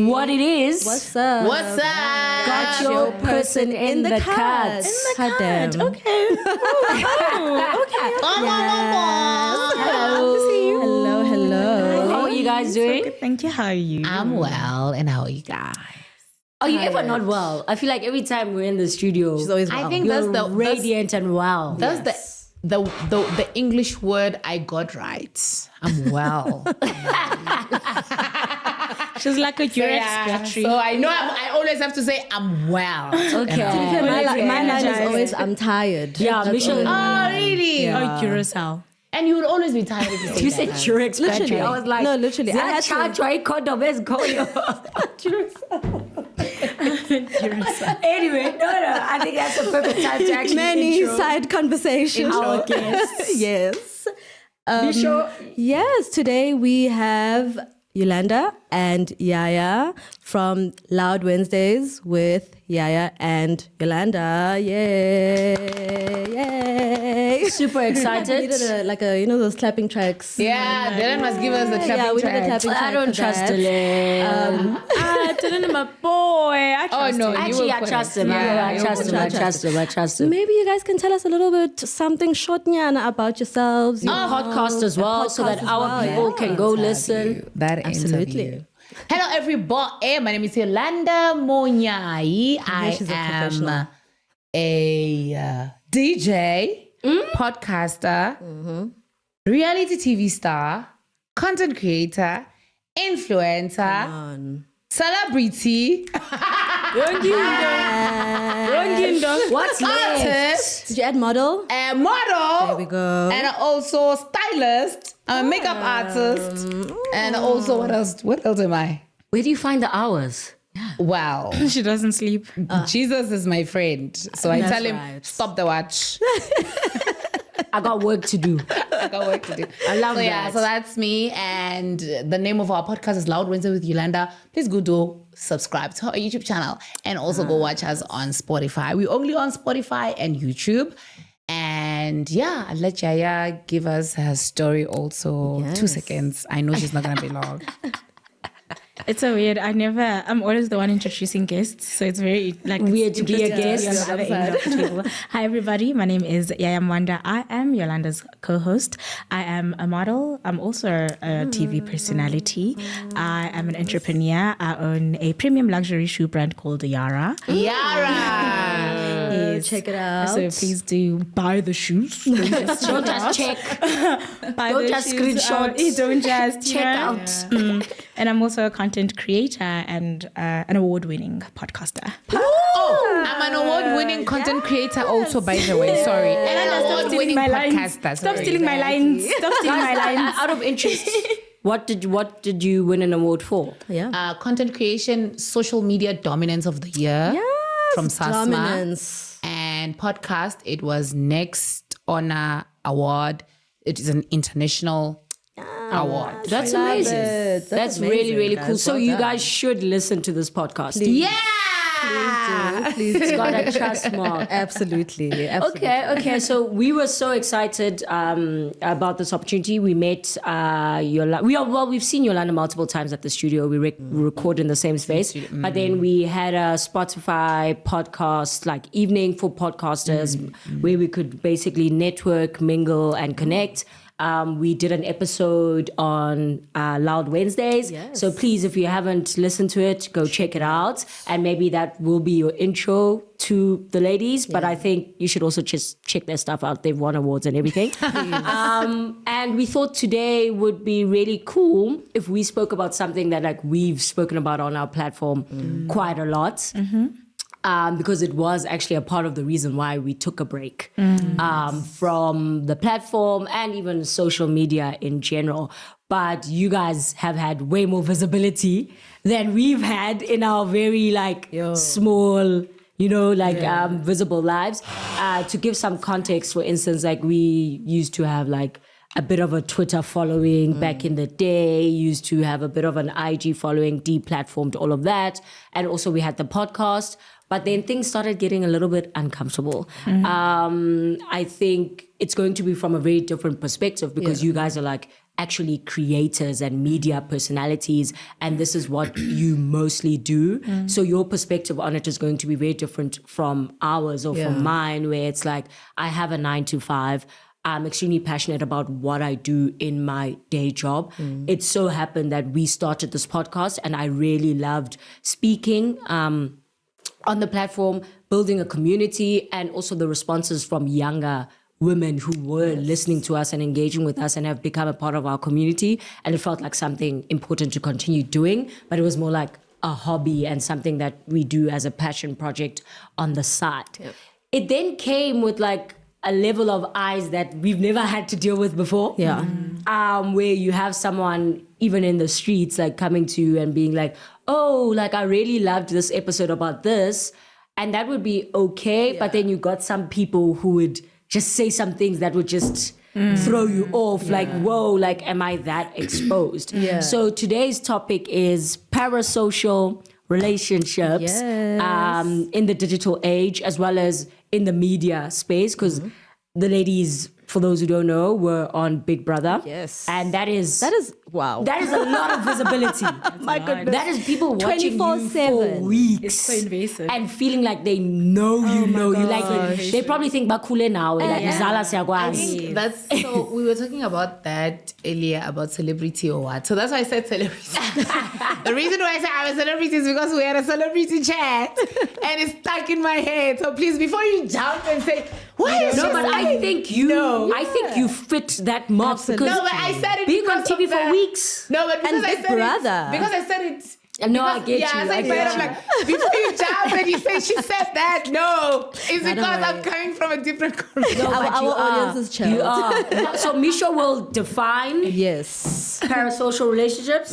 what it is. What's up? What's up? Got your person in the cuts. Hot damn. Okay. Hello. How are you guys doing? Good, thank you. How are you? I'm well, and how are you guys? Are you ever not well? I feel like every time we're in the studio, She's always I well. think you're that's radiant and well. That's the English word I got right. I'm well. She's like a Durex battery. So I know I always have to say I'm well. Okay. My line is always, I'm tired. Yeah, Michelle. Oh, really? Oh, Duracell. And you would always be tired if you say You that. said Durex battery. I was like, No, literally. Is I that had to- charge or a condom? Where's going Anyway, no. I think that's a perfect time to actually Many intro side conversations. our guests. Yes. Michelle. Yes, today we have Yolanda and Yaya from Loud Wednesdays with Yaya and Yolanda. Yay! Super We excited. needed those clapping tracks. Yeah, Dylan must give us the clapping we need a track. clapping track. I don't for trust that. Dylan. Dylan, my boy. I trust no, him. you Actually, will I put trust it. him. Yeah, I you trust will him. put I it. trust him. I trust him. Maybe you guys can tell us a little bit something short nyana about yourselves. Our podcast as well, so that podcast as our well, people yeah. can go listen. That Absolutely. interview. Hello, everybody. My name is Yolanda Monyai. I she's a am professional. a DJ, podcaster, reality TV star, content creator, influencer, celebrity, What's next? artist, Did you add model? a model. There we go. And also stylist. I'm a makeup artist. And also what else? What else am I? Where do you find the hours? Wow. She doesn't sleep. Jesus is my friend. So I tell him, right. stop the watch. I got work to do. I got work to do. I love Yeah, that. so that's me. And the name of our podcast is Loud Wednesday with Yolanda. Please go do subscribe to our YouTube channel and also go watch us on Spotify. We're only on Spotify and YouTube. And yeah, I'll let Yaya give us her story also. 2 seconds. I know she's not going to be long. It's so weird. I'm always the one introducing guests. So it's very Weird to be a interesting guest. on the other end of the table. Hi, everybody. My name is Yaya Mwanda. I am Yolanda's co-host. I am a model. I'm also a TV personality. I am an entrepreneur. I own a premium luxury shoe brand called Yara. Yara. Yes. Check it out. So please do buy the shoes. Don't just Don't just check. buy Don't the just shoes. screenshot. Don't just Check out. And I'm also a content creator and an award-winning podcaster. Oh, I'm an award-winning content creator also, by the way. Sorry. And an award-winning podcaster. Stop Sorry. stealing my lines. Stop stealing my lines. Out of interest, what did you win an award for? Yeah. Content creation, social media dominance of the year from SASMA. Dominance. And podcast, it was Next Honor Award. It is an international award. That's Love amazing. it. That's amazing, really, really cool. guys. So Well you done. guys should listen to this podcast. Yeah! Please It's do. got a trust mark. Absolutely. Okay. So we were so excited about this opportunity. We met Yolanda. We've seen Yolanda multiple times at the studio. We record in the same space. But then we had a Spotify podcast, like evening for podcasters, where we could basically network, mingle, and connect. We did an episode on Loud Wednesdays. Yes. So please, if you haven't listened to it, go check it out. And maybe that will be your intro to the ladies. But I think you should also just check their stuff out. They've won awards and everything. And we thought today would be really cool if we spoke about something that we've spoken about on our platform quite a lot. Because it was actually a part of the reason why we took a break from the platform and even social media in general. But you guys have had way more visibility than we've had in our very small, visible lives. To give some context, for instance, we used to have a bit of a Twitter following back in the day, used to have a bit of an IG following, deplatformed all of that. And also we had the podcast. But then things started getting a little bit uncomfortable. I think it's going to be from a very different perspective because you guys are like actually creators and media personalities, and this is what you mostly do. So your perspective on it is going to be very different from ours or from mine, where it's like, I have a 9 to 5. I'm extremely passionate about what I do in my day job. It so happened that we started this podcast and I really loved speaking on the platform, building a community, and also the responses from younger women who were listening to us and engaging with us and have become a part of our community. And it felt like something important to continue doing, but it was more like a hobby and something that we do as a passion project on the side. It then came with like a level of eyes that we've never had to deal with before. Where you have someone even in the streets like coming to you and being like, oh, like I really loved this episode about this. And that would be okay. But then you got some people who would just say some things that would just throw you off. Like, whoa, like, am I that exposed? So today's topic is parasocial relationships in the digital age, as well as in the media space. Because the ladies, for those who don't know, were on Big Brother. And that is wow. That is a lot of visibility. My goodness. That is people watching you 24/7. for weeks. It's so invasive. And feeling like they know you. Like they probably think Bakule now. Like Zala I Siagwazi. think that's so. We were talking about that earlier about celebrity or what. So that's why I said celebrity. The reason why I said I'm a celebrity is because we had a celebrity chat and it's stuck in my head. So please, before you jump and say, why is No, she but I saying-" think you fit that mark because No, but I said it being on because TV of for the- weeks. No, but because And I Big said Brother. it. Because I said it. No, I Because- get yeah, you. I I said, get I'm you. like, before you jump and you say she said that, no, it's because I'm coming from a different culture. No, but Our you audience are. is chill. You are. So Misha will define Yes. parasocial relationships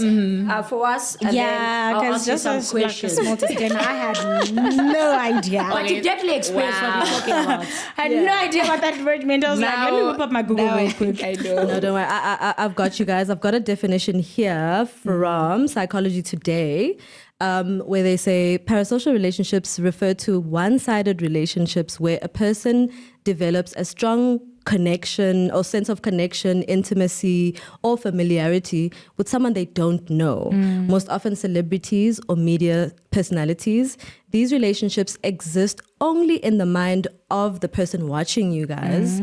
for us. And then I'll because ask you just some as like a questions. small disclaimer, I had no idea. But you definitely express what you're talking about. I had no idea what that word meant. I was like, let me whip up my Google real quick. I know. No, don't worry. I've got you guys. I've got a definition here from Psychology Today, where they say parasocial relationships refer to one-sided relationships where a person develops a strong connection or sense of connection, intimacy, or familiarity with someone they don't know, most often celebrities or media personalities. These relationships exist only in the mind of the person watching you guys,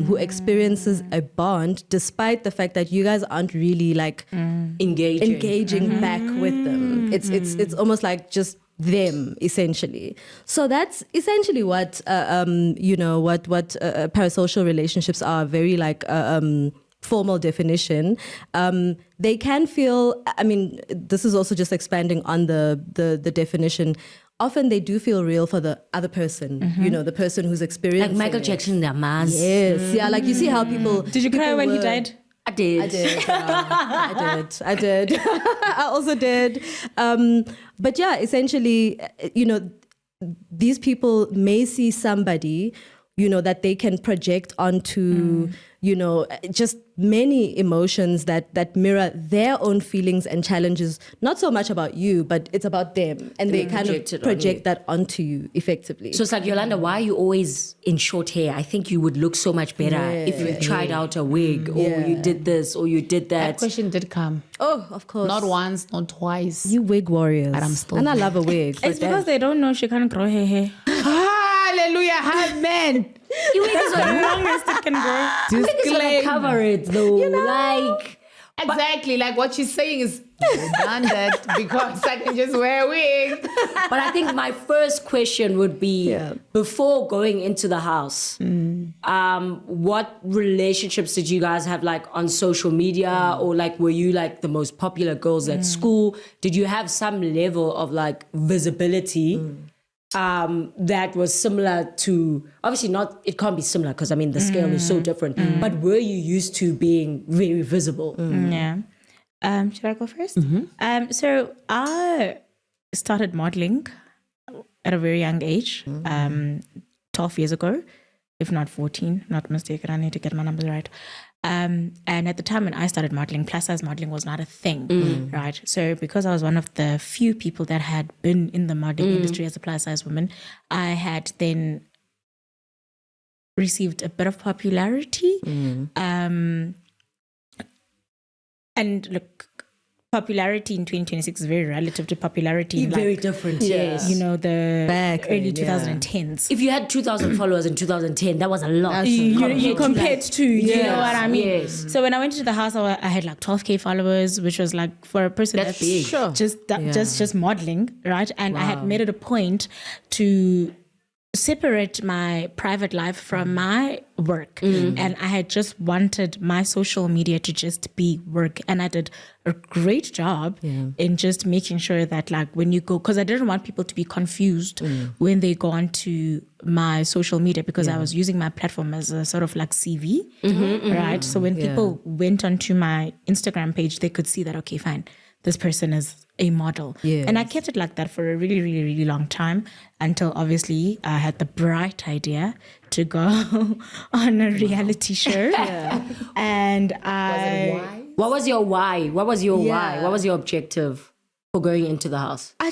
who experiences a bond despite the fact that you guys aren't really like engaging back with them. It's almost like just them essentially. So that's essentially what parasocial relationships are. Very like formal definition. They can feel, I mean, this is also just expanding on the definition. Often they do feel real for the other person, the person who's experiencing Like Michael it. Jackson, the mask. Yes, yeah, like you see how people. Did you cry people when he were- died? I did. I did. I also did. But yeah, essentially, these people may see somebody, that they can project onto, just many emotions that mirror their own feelings and challenges, not so much about you, but it's about them. And they kind project it of on project you. that onto you effectively. So it's like, Yolanda, why are you always in short hair? I think you would look so much better if you tried out a wig or you did this or you did That that. question did come. Oh, of course. Not once, not twice. You wig warriors. But I'm still And I love a wig. It's because they don't know she can't grow her hair. Hallelujah, amen. You wig is The longest it can grow. gonna cover it though. Like, Exactly, like what she's saying is redundant because I can just wear a wig. but I think my first question would be before going into the house, what relationships did you guys have like on social media or like were you like the most popular girls at school? Did you have some level of like visibility that was similar to, obviously not, it can't be similar because I mean the scale is so different, but were you used to being very visible? Yeah. Should I go first? So I started modeling at a very young age, 12 years ago, if not 14, not mistaken. I need to get my numbers right. And at the time when I started modeling, plus size modeling was not a thing, right? So because I was one of the few people that had been in the modeling industry as a plus size woman, I had then received a bit of popularity. And look, popularity in 2026 is very relative to popularity in Very different, yes. you know, the Back early then, 2010s. If you had 2,000 followers in 2010, that was a lot. You compared to, you know what I mean? Yes. So when I went to the house, I had like 12K followers, which was like for a person That's big. Sure. just modeling, right? And I had made it a point to separate my private life from my work, and I had just wanted my social media to just be work, and I did a great job in just making sure that like when you go, because I didn't want people to be confused when they go onto my social media, because I was using my platform as a sort of like CV, right? So when people went onto my Instagram page, they could see that, okay, fine, this person is a model. And I kept it like that for a really, really, really long time, until obviously I had the bright idea to go on a reality show. And What was your why? What was your why? What was your objective for going into the house? I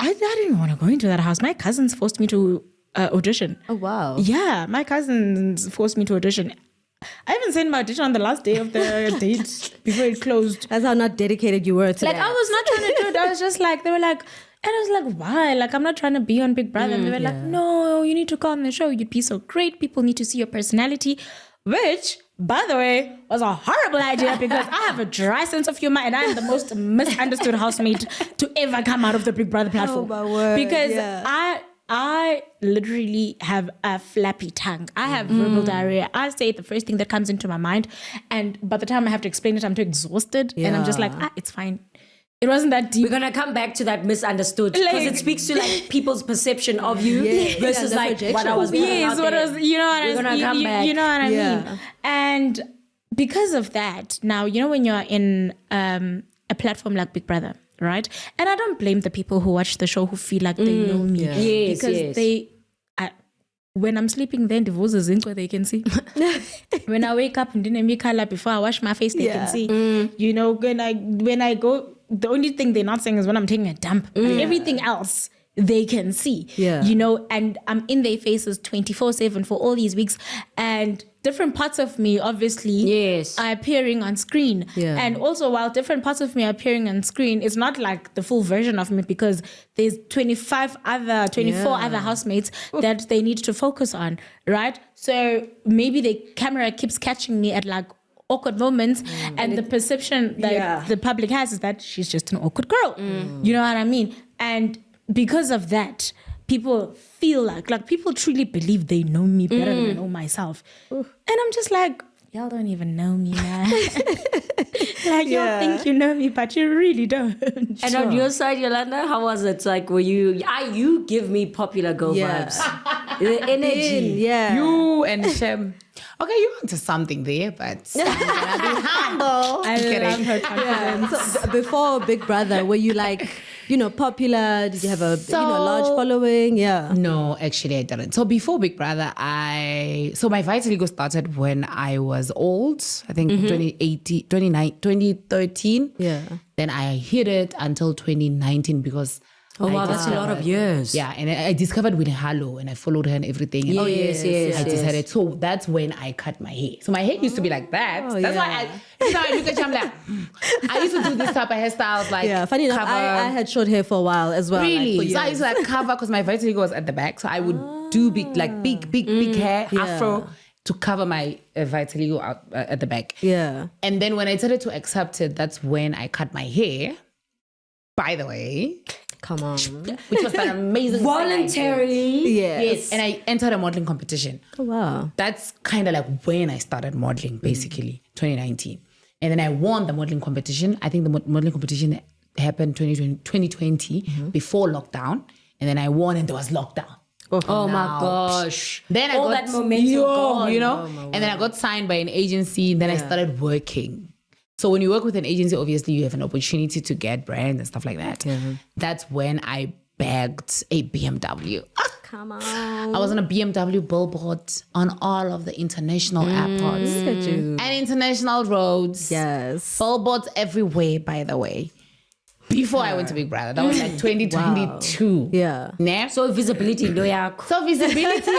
didn't want to go into that house. My cousins forced me to audition. Oh, wow. Yeah, my cousins forced me to audition. I even sent my audition on the last day of the date before it closed. That's how not dedicated you were to Like, that. I was not trying to do it. I was just like, they were like, and I was like, why? Like, I'm not trying to be on Big Brother. And they were like, no, you need to go on the show. You'd be so great. People need to see your personality. Which, by the way, was a horrible idea, because I have a dry sense of humor and I am the most misunderstood housemate to ever come out of the Big Brother platform. my word, Because yeah. I literally have a flappy tongue. I have verbal diarrhea. I say the first thing that comes into my mind, and by the time I have to explain it, I'm too exhausted, and I'm just like, it's fine. It wasn't that deep. We're gonna come back to that misunderstood, because it speaks to like people's perception of you versus the like what I projection. was. Yes, what was, you know what We're gonna come back. you know what I Yeah. mean? And because of that, now, you know, when you're in a platform like Big Brother, right? And I don't blame the people who watch the show who feel like they know me. Yes, because yes. when I'm sleeping, then divorce is in where they can see. When I wake up and then I color before I wash my face, they can see. You know, when I go, the only thing they're not saying is when I'm taking a dump. Everything else they can see. You know, and I'm in their faces 24/7 for all these weeks, and different parts of me obviously are appearing on screen. And also, while different parts of me are appearing on screen, it's not like the full version of me, because there's 24 other housemates that they need to focus on, right? So maybe the camera keeps catching me at like awkward moments, and the perception that the public has is that she's just an awkward girl. You know what I mean? And because of that, people feel like people truly believe they know me better than I know myself. And I'm just like, y'all don't even know me, man. Like, y'all think you know me, but you really don't. And on your side, Yolanda, how was it? Like, were you give me popular girl vibes. The energy. You and Shem. Okay, you're onto something there, but I'm gonna be humble. I love her confidence. So before Big Brother, were you like, popular? Did you have a large following? Yeah. No, actually I didn't. So before Big Brother, so my vitiligo started when I was old. I think 2013. Yeah. Then I hid it until 2019 because Oh wow, that's a lot of years. Yeah, and I discovered Winnie Harlow and I followed her and everything. And Yes. I decided. So that's when I cut my hair. So my hair used to be like that. That's why I look at you, I'm like, I used to do this type of hairstyles like Funny enough, cover. I had short hair for a while as well. Really? Like, So I used to like cover because my vitiligo was at the back. So I would do big hair, afro to cover my vitiligo out at the back. Yeah. And then when I started to accept it, that's when I cut my hair. By the way, Come on. which was an amazing thing I did. Voluntarily. Yes, and I entered a modeling competition. Oh, wow. That's kind of like when I started modeling, basically, 2019. And then I won the modeling competition. I think the modeling competition happened 2020 before lockdown. And then I won and there was lockdown. Oh my gosh. Then I all got that momentum gone. you know? And then I got signed by an agency. And then I started working. So when you work with an agency, obviously you have an opportunity to get brands and stuff like that. That's when I bagged a BMW. Come on. I was on a BMW billboard on all of the international airports Look at you. and international roads. Yes. Billboards everywhere, by the way. Before I went to Big Brother. That was like 2022. Yeah. Ne? So visibility, no, yeah. So visibility,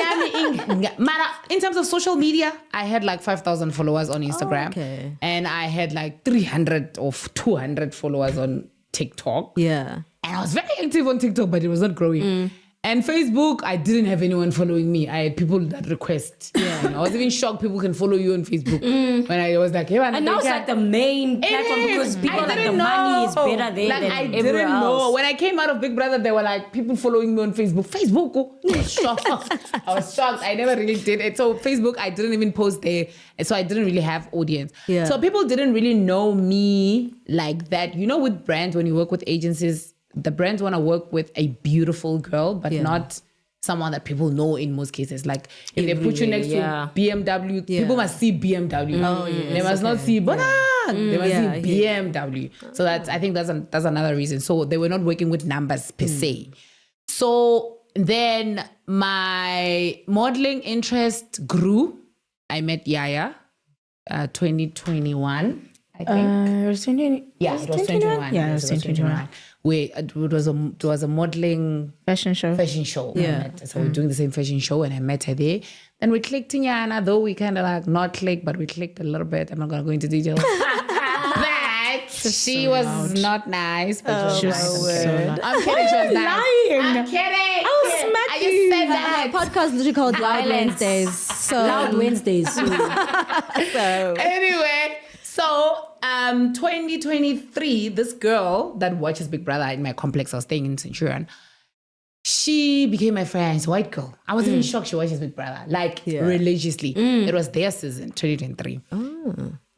in terms of social media, I had like 5,000 followers on Instagram. Okay. And I had like 300 or 200 followers on TikTok. Yeah. And I was very active on TikTok, but it was not growing. And Facebook, I didn't have anyone following me. I had people that request. Yeah. I was even shocked people can follow you on Facebook. When I was like, hey, man, And now it's like the main platform because people like the money is better there like, than I everywhere didn't know. else. When I came out of Big Brother, there were like people following me on Facebook. Facebook, oh. I was shocked. I was shocked. I never really did it. So Facebook, I didn't even post there. And so I didn't really have audience. Yeah. So people didn't really know me like that. You know, with brands, when you work with agencies, the brands want to work with a beautiful girl, but not someone that people know in most cases. Like if they put you next to BMW, people must see BMW. Oh, yes, They must not see Bona. They must Yeah, see BMW. So I think that's another reason. So they were not working with numbers per se. So then my modeling interest grew. I met Yaya, 2021, I think. It was 20, Yeah, it was 2021. Yeah, it Yes, was 2021. Where it was a modeling Fashion show. show. Yeah. So we're doing the same fashion show and I met her there. Then we clicked in Yana, though we kind of like not clicked, but we clicked a little bit. I'm not going to go into details. But she was not nice. But she was nice. I'm kidding. She was nice. lying? I'm kidding. I'll smack I just said that. Podcast literally called Loud Violence. Wednesdays. So Loud Wednesdays. Anyway, so 2023, this girl that watches Big Brother in my complex, I was staying in Centurion, she became my friend. She's a white girl. I was even shocked she watches Big Brother, like religiously. It was their season, 2023.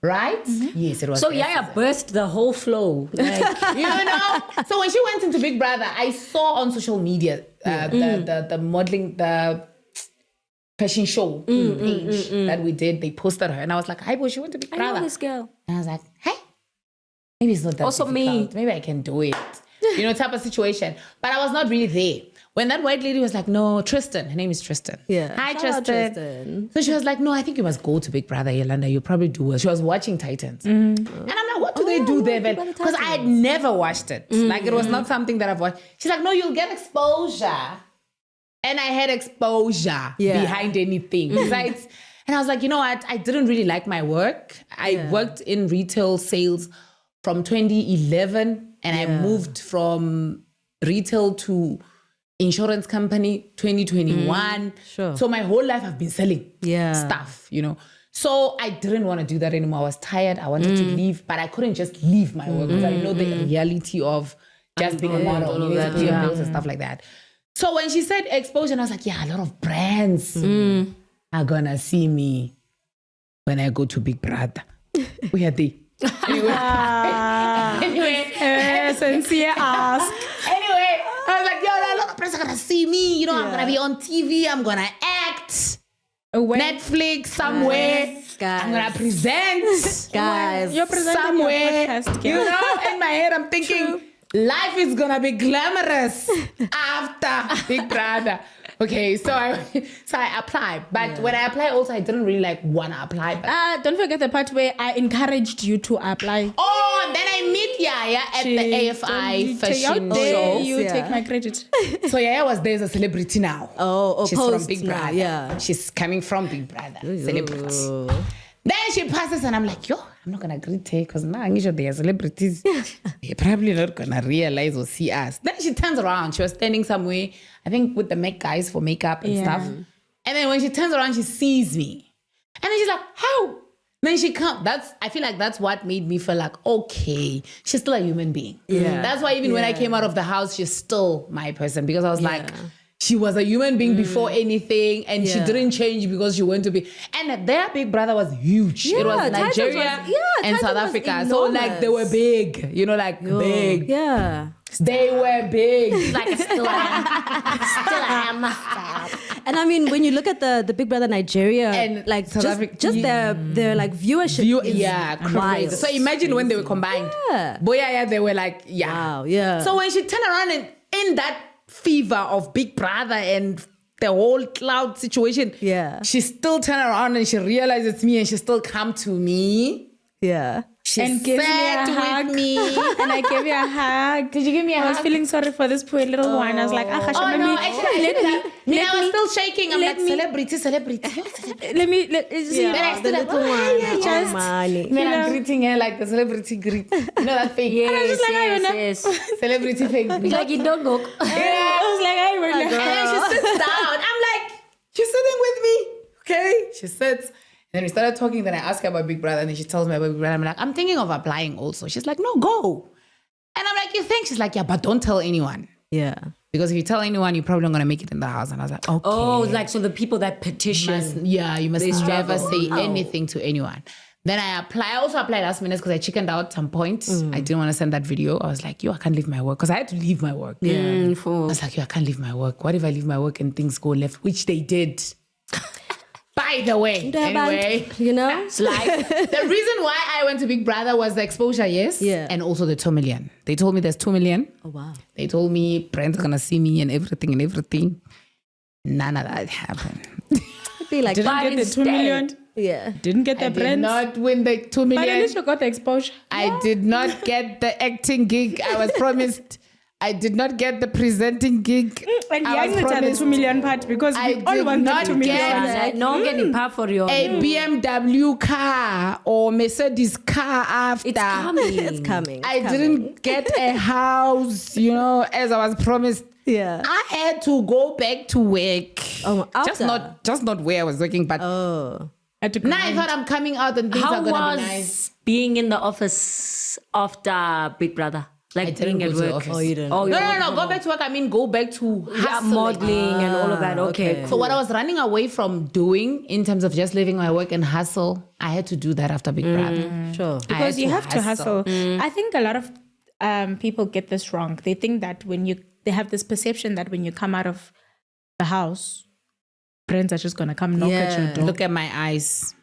Right? Yes, it was. So their Yaya season. burst the whole flow. Like, You know? So when she went into Big Brother, I saw on social media the modeling, the fashion show page that we did. They posted her. And I was like, hi, boy, she went to Big I Brother. know this girl. And I was like, hey, maybe it's not that Also me. difficult. Maybe I can do it. You know, type of situation. But I was not really there. When that white lady was like, no, Tristan. Her name is Tristan. Yeah. Hi, Shout out Tristan. Tristan. So she was like, no, I think you must go to Big Brother, Yolanda. You'll probably do well. She was watching Titans. And I'm like, what do they do there? Because I had never watched it. Like, it was not something that I've watched. She's like, no, you'll get exposure. And I had exposure behind anything. Besides, and I was like, you know what? I didn't really like my work. I worked in retail sales from 2011 and I moved from retail to insurance company 2021. Sure. So my whole life I've been selling stuff, you know. So I didn't want to do that anymore. I was tired. I wanted to leave, but I couldn't just leave my work because I know the reality of just being a model, you know, pay bills and stuff like that. So when she said exposure, I was like, yeah, a lot of brands are gonna see me when I go to Big Brother. We had the anyway, Sincere ask. Anyway, I was like, yo, a lot of brands are gonna see me. You know, I'm gonna be on TV. I'm gonna act. Netflix somewhere. Guys. I'm gonna present. Guys. You're presenting Somewhere. your podcast, You girl. know, in my head, I'm thinking life is gonna be glamorous after Big Brother. Okay, so I applied. But when I applied also, I didn't really like want to apply. But Don't forget the part where I encouraged you to apply. oh, and then I meet Yaya at the AFI fashion show. show. You take my credit. So Yaya was there as a celebrity now. Oh, She's post from Big now, Brother. yeah. She's coming from Big Brother. Celebrity. Then she passes and I'm like, yo, I'm not going to greet her because now I'm sure they are celebrities. They're probably not going to realize or see us. Then she turns around. She was standing somewhere, I think with the make guys for makeup and stuff. And then when she turns around, she sees me. And then she's like, how? Then she comes. I feel like that's what made me feel like, okay, she's still a human being. Yeah. That's why even when I came out of the house, she's still my person because I was like, she was a human being before anything, and she didn't change because she went to be. And their Big Brother was huge. It was Titans Nigeria and Titans South was Africa. So like they were big, you know, like big. Yeah. They were big. like still I am. And I mean, when you look at the Big Brother Nigeria, And like South Africa- just their like viewership is Crazy. wild. So imagine when they were combined. Yeah. Boya, they were like, yeah. Wow, yeah. So when she turned around and in that fever of Big Brother and the whole cloud situation. Yeah. She still turned around and she realized it's me and she still come to me. Yeah. She And gives me sat a hug. with me. And I gave you a hug. Did you give me a I was hug? feeling sorry for this poor little one. I was like, Oh no, actually, I was still shaking. I'm like, celebrity. Then I stood up, just, then I'm greeting her like the celebrity greet. You know that fake? Yes, like, yes. Celebrity fake greet. Like you don't go. I was like, I And then she sits down. I'm like, she's sitting with me. Okay. She sits. And then we started talking. Then I asked her about Big Brother. And then she tells me about Big Brother. I'm like, I'm thinking of applying also. She's like, no, go. And I'm like, you think? She's like, yeah, but don't tell anyone. Yeah. Because if you tell anyone, you're probably not going to make it in the house. And I was like, okay. Oh, like so the people that petition. You must never say Oh. anything to anyone. Then I apply. I also applied last minute because I chickened out at some point. I didn't want to send that video. I was like, I can't leave my work. Because I had to leave my work. I was like, I can't leave my work. What if I leave my work and things go left? Which they did. By the way, anyway. You know? It's like The reason why I went to Big Brother was the exposure, yes. Yeah. And also the 2 million. They told me there's 2 million. Oh, wow. They told me friends are going to see me and everything. None of that happened. It'd be like, didn't get the 2 million. yeah. Didn't get the I did brands. not win the 2 But at million. least you got the exposure. I did not get the acting gig I was promised. I did not get the presenting gig. And I was the promised 2 million part because I we all did want the not 2 million. get no getting par for your. a BMW car or Mercedes car after. It's coming. It's coming. I didn't get a house, as I was promised. Yeah. I had to go back to work. Oh, just after? not where I was working, but Oh. now I thought I'm coming out and things How are gonna was be nice. being in the office after Big Brother? Like I didn't being go at to the work. office. Oh, you didn't. Oh, No. Go back to work. I mean, go back to hustling. modeling and all of that. Okay, okay. So cool. what I was running away from doing in terms of just leaving my work and hustle, I had to do that after Big Brother. Sure. Because you have to hustle. I think a lot of people get this wrong. They think that they have this perception that when you come out of the house, friends are just gonna come knock at your door. Look at my eyes.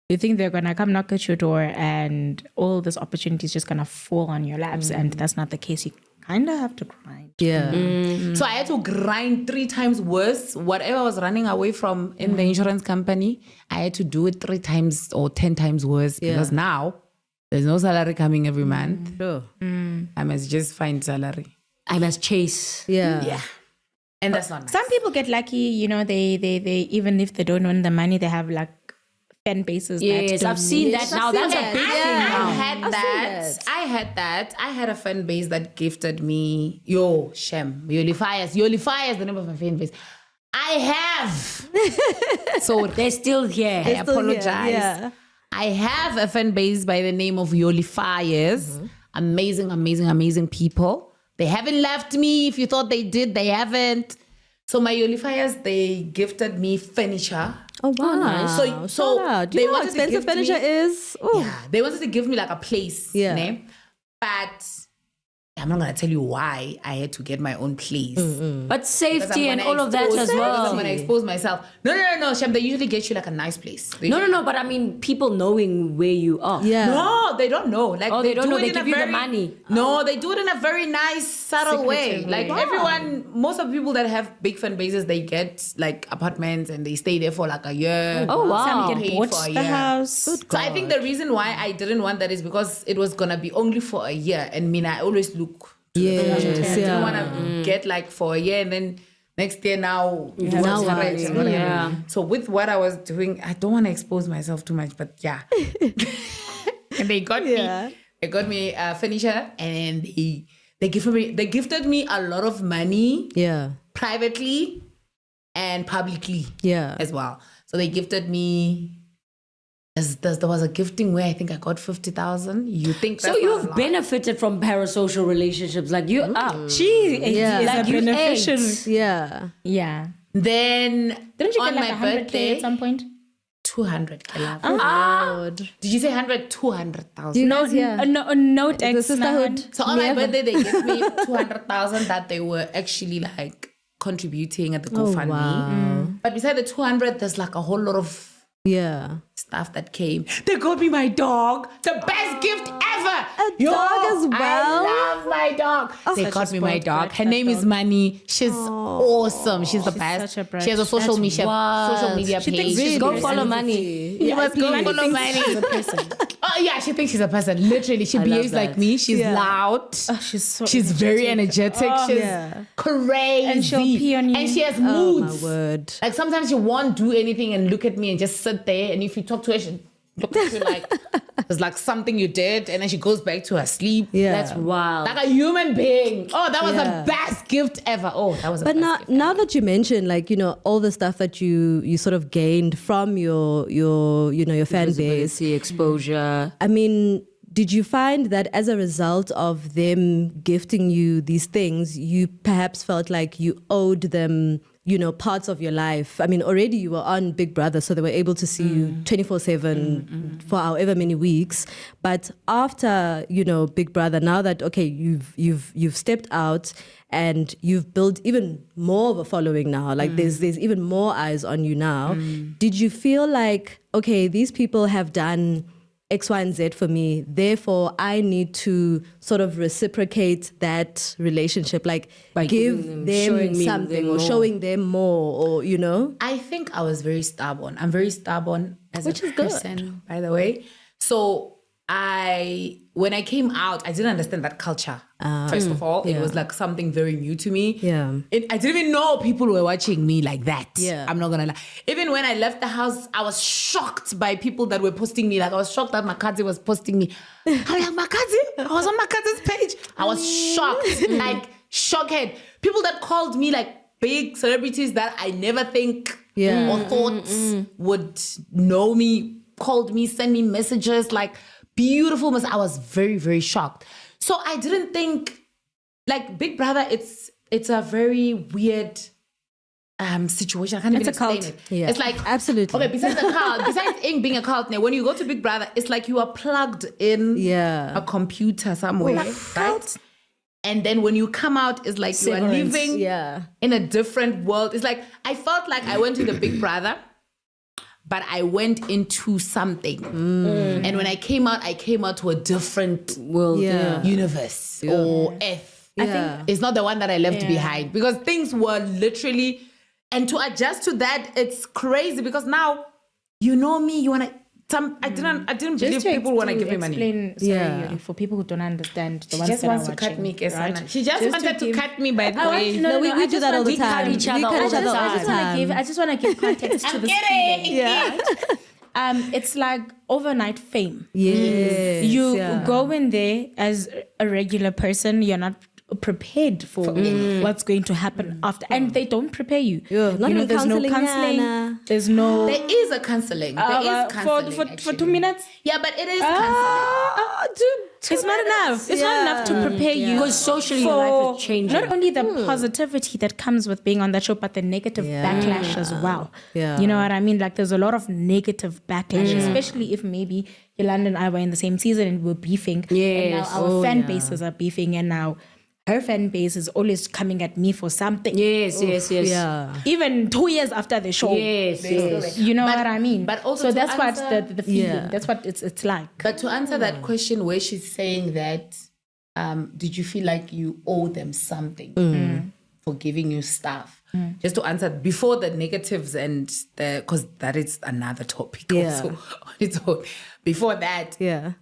You think they're gonna come knock at your door and all this opportunity is just gonna fall on your laps, and that's not the case. You kind of have to grind. Yeah. So I had to grind 3 times worse. Whatever I was running away from in the insurance company, I had to do it 3 times or 10 times worse because now there's no salary coming every month. Sure. I must just find salary. I must chase. Yeah. And that's not nice. Some people get lucky, they even if they don't win the money, they have like fan bases. Yes, that I've seen that now. That's a big thing I now. had that. I had a fan base that gifted me Yolifires, the name of my fan base. I have. So They're still here. I apologize. Yeah. I have a fan base by the name of Yolifires. Amazing people. They haven't left me. If you thought they did, they haven't. So my Yolifires, they gifted me furniture. Oh, wow. nice. So Shout out. Do they you know how wanted to expensive gift furniture me- is? Ooh. Yeah, they wanted to give me like a place. Yeah. né? But I'm not going to tell you why I had to get my own place. But Because safety I'm and gonna all of that expose- as because well. I'm going to expose myself. No, Shem, they usually get you like a nice place. No, but I mean people knowing where you are. Yeah. No, they don't know. Like They don't do know. it They in a give you the very- money. No, they do it in a very nice, subtle way. Secretive Like way. everyone, most of the people that have big fan bases, they get like apartments and they stay there for like a year. Oh, wow. Some Paid get bought for a the year. house. So I think the reason why I didn't want that is because it was gonna be only for a year, and I always look. To the future. I didn't want to get like for a year and then next year now. Now what's what? right and whatever. Yeah. So with what I was doing, I don't want to expose myself too much, but yeah. And they got Yeah. me. They got me furniture, and they gifted me a lot of money Yeah. privately and publicly Yeah. as well. So they gifted me. There was a gifting where I think I got 50,000. You think So that's not a you've lot? benefited from parasocial relationships, like you are. She Yeah. is Like a you beneficiary. ate. Yeah. Yeah. Then Didn't you on get like my 100K birthday, at some point? 200K. love. Lord. Did you say 100? Do 200,000. you guys hear? No The text. sisterhood. So on my Never. birthday, they gave me 200,000 that they were actually like contributing at the GoFundMe. wow. But beside the 200, there's like a whole lot of Yeah. stuff that came. They got me my dog, the best gift ever. A dog as well? I love my dog. They Such got a me my spoiled dog. brat, Her that name is dog. Money. She's awesome. She's the best. such a brat. She has a social media She page. thinks she's go follow Money. You must go follow thinks Money. she's a person. Oh yeah, she thinks she's a person. Literally, she behaves love like that. me. She's Yeah. loud. Oh, she's Very energetic. She's Yeah. crazy. And she'll pee on you. And she has Oh, moods. my word. Like sometimes she won't do anything and look at me and just sit there. And if you talk to her, she look at you like there's like something you did, and then she goes back to her sleep. Yeah. That's wild. Like a human being. Oh, that was Yeah. the best gift ever. Oh, that was. But the now, best gift. now that you mention, like, you know, all the stuff that you sort of gained from your fan base. Visibility, exposure. I mean, did you find that as a result of them gifting you these things, you perhaps felt like you owed them, you know, parts of your life? I mean, already you were on Big Brother, so they were able to see you 24/7 for however many weeks. But after, you know, Big Brother, now that, okay, you've stepped out and you've built even more of a following now, like there's even more eyes on you now. Did you feel like, okay, these people have done X, Y, and Z for me, therefore I need to sort of reciprocate that relationship, like By give giving them, them showing me something them or more. showing them more, or, you know? I think I was very stubborn. I'm very stubborn as Which a is good. person, by the way. So when I came out, I didn't understand that culture. First of all, it was like something very new to me. Yeah. I didn't even know people were watching me like that. Yeah. I'm not gonna lie. Even when I left the house, I was shocked by people that were posting me. Like I was shocked that Makazi was posting me. I'm like, Makazi? I was on Makazi's page. I was shocked, like shocked. People that called me like big celebrities that I never think Yeah. or thought would know me, called me, sent me messages, like beautiful messages. I was very, very shocked. So I didn't think, like Big Brother, it's a very weird situation. I can't even a explain cult. it. Yeah. It's like Absolutely. Okay, besides the cult, besides Ing being a cult, now when you go to Big Brother, it's like you are plugged in Yeah. a computer somewhere, right? And then when you come out, it's like you are Severance. living Yeah. in a different world. It's like I felt like I went to the Big Brother, but I went into something. And when I came out to a different World. Yeah. universe or F. I Yeah. think it's not the one that I left behind, because things were literally, and to adjust to that, it's crazy because now you know me. You wanna. I didn't believe people want to give me money. Explain, sorry, Yeah. Yuri, for people who don't understand. The She ones just that wants are to cut watching, me, Kesana. right? She just wanted to give- cut me by the I want- way. No, we I do just that all want- the we cut time. each other We cut all each the other all time. the time. I just want to give context to I'm this kidding. feeling. Yeah. It's like overnight fame. Yes. You yeah. go in there as a regular person, you're not prepared for what's going to happen after, and they don't prepare you. Yeah, not you know, even there's no counseling, counseling, Yana. there's no There is a counseling. There is counseling for actually. 2 minutes. Yeah, but it is counseling. It's not enough. It's not enough to prepare you. Because socially your for life is changing. not only the positivity that comes with being on that show, but the negative Yeah. backlash as well. Yeah. You know what I mean? Like there's a lot of negative backlash, especially if maybe Yolanda and I were in the same season and we're beefing. And Yes. now our fan bases are beefing, and now her fan base is always coming at me for something. Yes. Yeah. Even 2 years after the show. Yes. You know what I mean? but also so to that's what answer- the feeling. Yeah. That's what it's like. But to answer that question where she's saying that, did you feel like you owe them something for giving you stuff? Just to answer before the negatives and because that is another topic Yeah. also on its own. Before that, Yeah.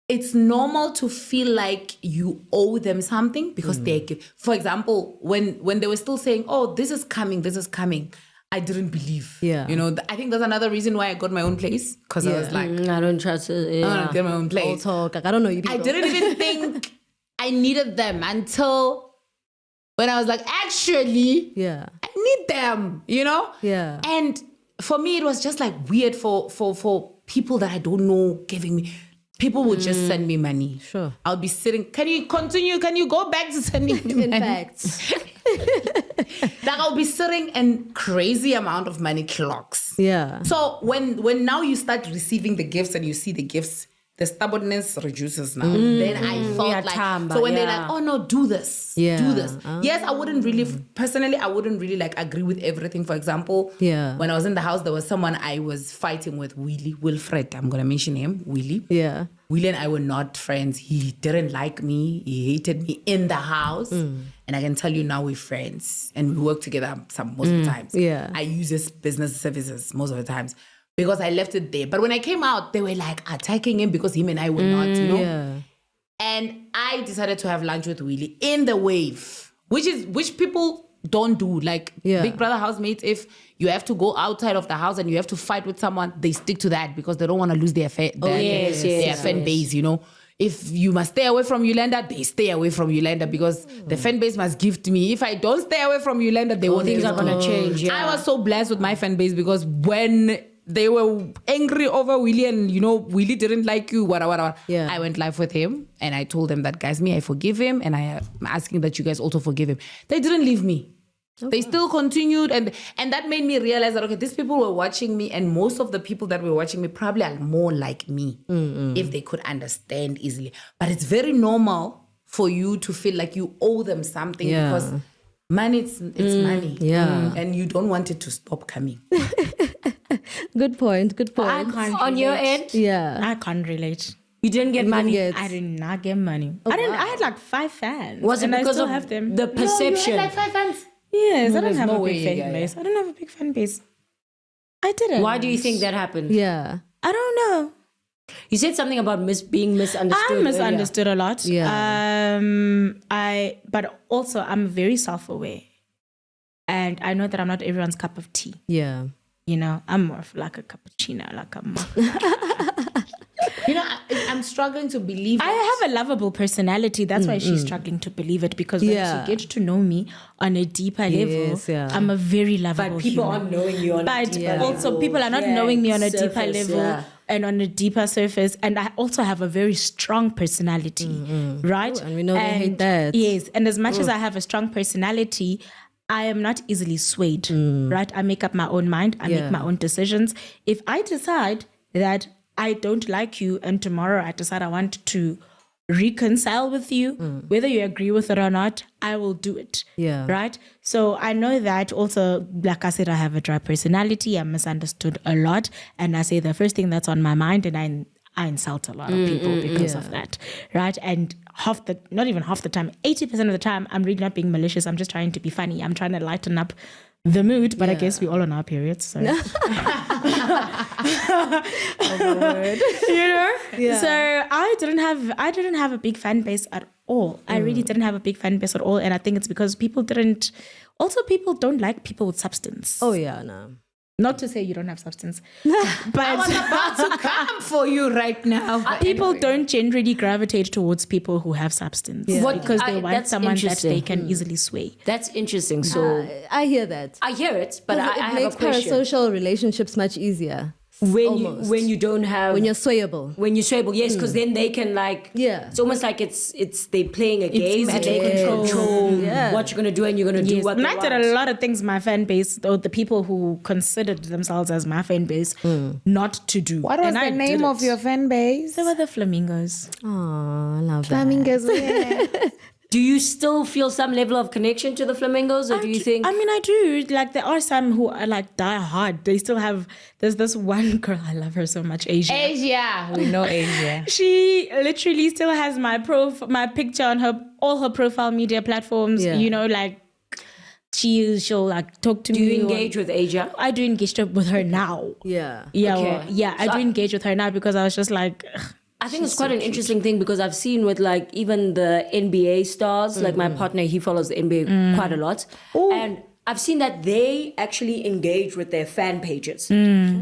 it's normal to feel like you owe them something because they're for example, when they were still saying, oh, this is coming, I didn't believe. Yeah. You know, I think that's another reason why I got my own place, because I was like, I don't trust it. I want to get my own All place. talk. Like, I don't know you people. I didn't even think I needed them until when I was like, actually, Yeah. I need them, you know? Yeah. And for me, it was just like weird for people that I don't know giving me. People would just send me money. Sure. I'll be sitting. Can you continue? Can you go back to sending me money? In fact. Like I'll be sitting and crazy amount of money clocks. Yeah. So when now you start receiving the gifts and you see the gifts the stubbornness reduces now. Then I felt Yeah, like, time, so when they're yeah. like, oh no, do this. Yeah. Do this. Yes, I wouldn't really, personally, I wouldn't really like agree with everything. For example, Yeah. when I was in the house, there was someone I was fighting with, Wilfred. I'm going to mention him, Willie. Yeah. Willie and I were not friends. He didn't like me. He hated me in the house. And I can tell you now we're friends. And we work together most of the times. Yeah. I use his business services most of the times because I left it there. But when I came out, they were like attacking him because him and I were not, you know? Yeah. And I decided to have lunch with Willie in the wave, which people don't do. Like Big Brother housemates, if you have to go outside of the house and you have to fight with someone, they stick to that because they don't want to lose their fan base, you know. If you must stay away from Yolanda, they stay away from Yolanda because the fan base must gift me. If I don't stay away from Yolanda, they won't. Things are gonna change. Yeah. I was so blessed with my fan base because when they were angry over Willie and, you know, Willie didn't like you, whatever. Yeah. I went live with him and I told them that, guys, I forgive him and I am asking that you guys also forgive him. They didn't leave me. They still continued and that made me realize that, okay, these people were watching me and most of the people that were watching me probably are more like me if they could understand easily. But it's very normal for you to feel like you owe them something because money, it's money. Yeah. And you don't want it to stop coming. Good point. I can't On your relate. end, Yeah. I can't relate. you didn't get money. I did not get money. I had like 5 fans. Was it and because I still of have them? the perception? You had like 5 fans. Yes, I don't there's have no a way big you fan get it. base. I don't have a big fan base. I didn't. Why do you think that happened? Yeah. I don't know. You said something about being misunderstood. I'm misunderstood a lot. Yeah. But also I'm very self-aware. And I know that I'm not everyone's cup of tea. Yeah. You know, I'm more of like a cappuccino, like a You know, I'm struggling to believe I have a lovable personality. That's why she's struggling to believe it because when Yeah. she gets to know me on a deeper level, yeah. I'm a very lovable But people human. aren't knowing you on a But deeper also level. people are not Yeah, knowing me on a deeper surface, level yeah. and on a deeper surface. And I also have a very strong personality, right? Ooh, and we know they hate that. Yes. And as much as I have a strong personality, I am not easily swayed, right? I make up my own mind. I Yeah. make my own decisions. If I decide that I don't like you and tomorrow I decide I want to reconcile with you, whether you agree with it or not, I will do it. Yeah. Right? So I know that also, like I said, I have a dry personality. I'm misunderstood a lot. And I say the first thing that's on my mind and I insult a lot of people because of that. Right? And not even half the time, 80% of the time, I'm really not being malicious. I'm just trying to be funny. I'm trying to lighten up the mood, but I guess we're all on our periods. So. You know? Yeah. So I didn't have a big fan base at all. I really didn't have a big fan base at all. And I think it's because people don't like people with substance. Oh yeah, no. Not to say you don't have substance. I But was about to come for you right now. people don't generally gravitate towards people who have substance. What- Because they I- want that's someone that interesting. they can easily sway. That's interesting. So I hear that. I hear it, but It I have a makes question. parasocial relationships much easier. Almost. When you don't have When you're swayable. when you're swayable, yes, because then they can like Yeah. It's almost like it's they playing a game easy and to they can control. control Yeah. what you're gonna do and you're gonna do Yes. what And they I want. did a lot of things my fan base, or the people who considered themselves as my fan base, not to do. What was And I the name did of it. your fan base? They were the flamingos. Oh, I love that. Flamingos. Do you still feel some level of connection to the flamingos, or do you think? I mean, I do. Like, there are some who are like die hard. They still have. There's this one girl. I love her so much, Asia. Asia. We know Asia. She literally still has my picture on all her profile media platforms. Yeah. You know, like she'll like talk to do me. you engage with Asia? I do engage with her now. Yeah. Yeah, Okay. well, yeah. I So do engage with her now because I was just like. Ugh. I think it's quite an interesting thing because I've seen with like even the NBA stars, like my partner, he follows the NBA quite a lot. And I've seen that they actually engage with their fan pages.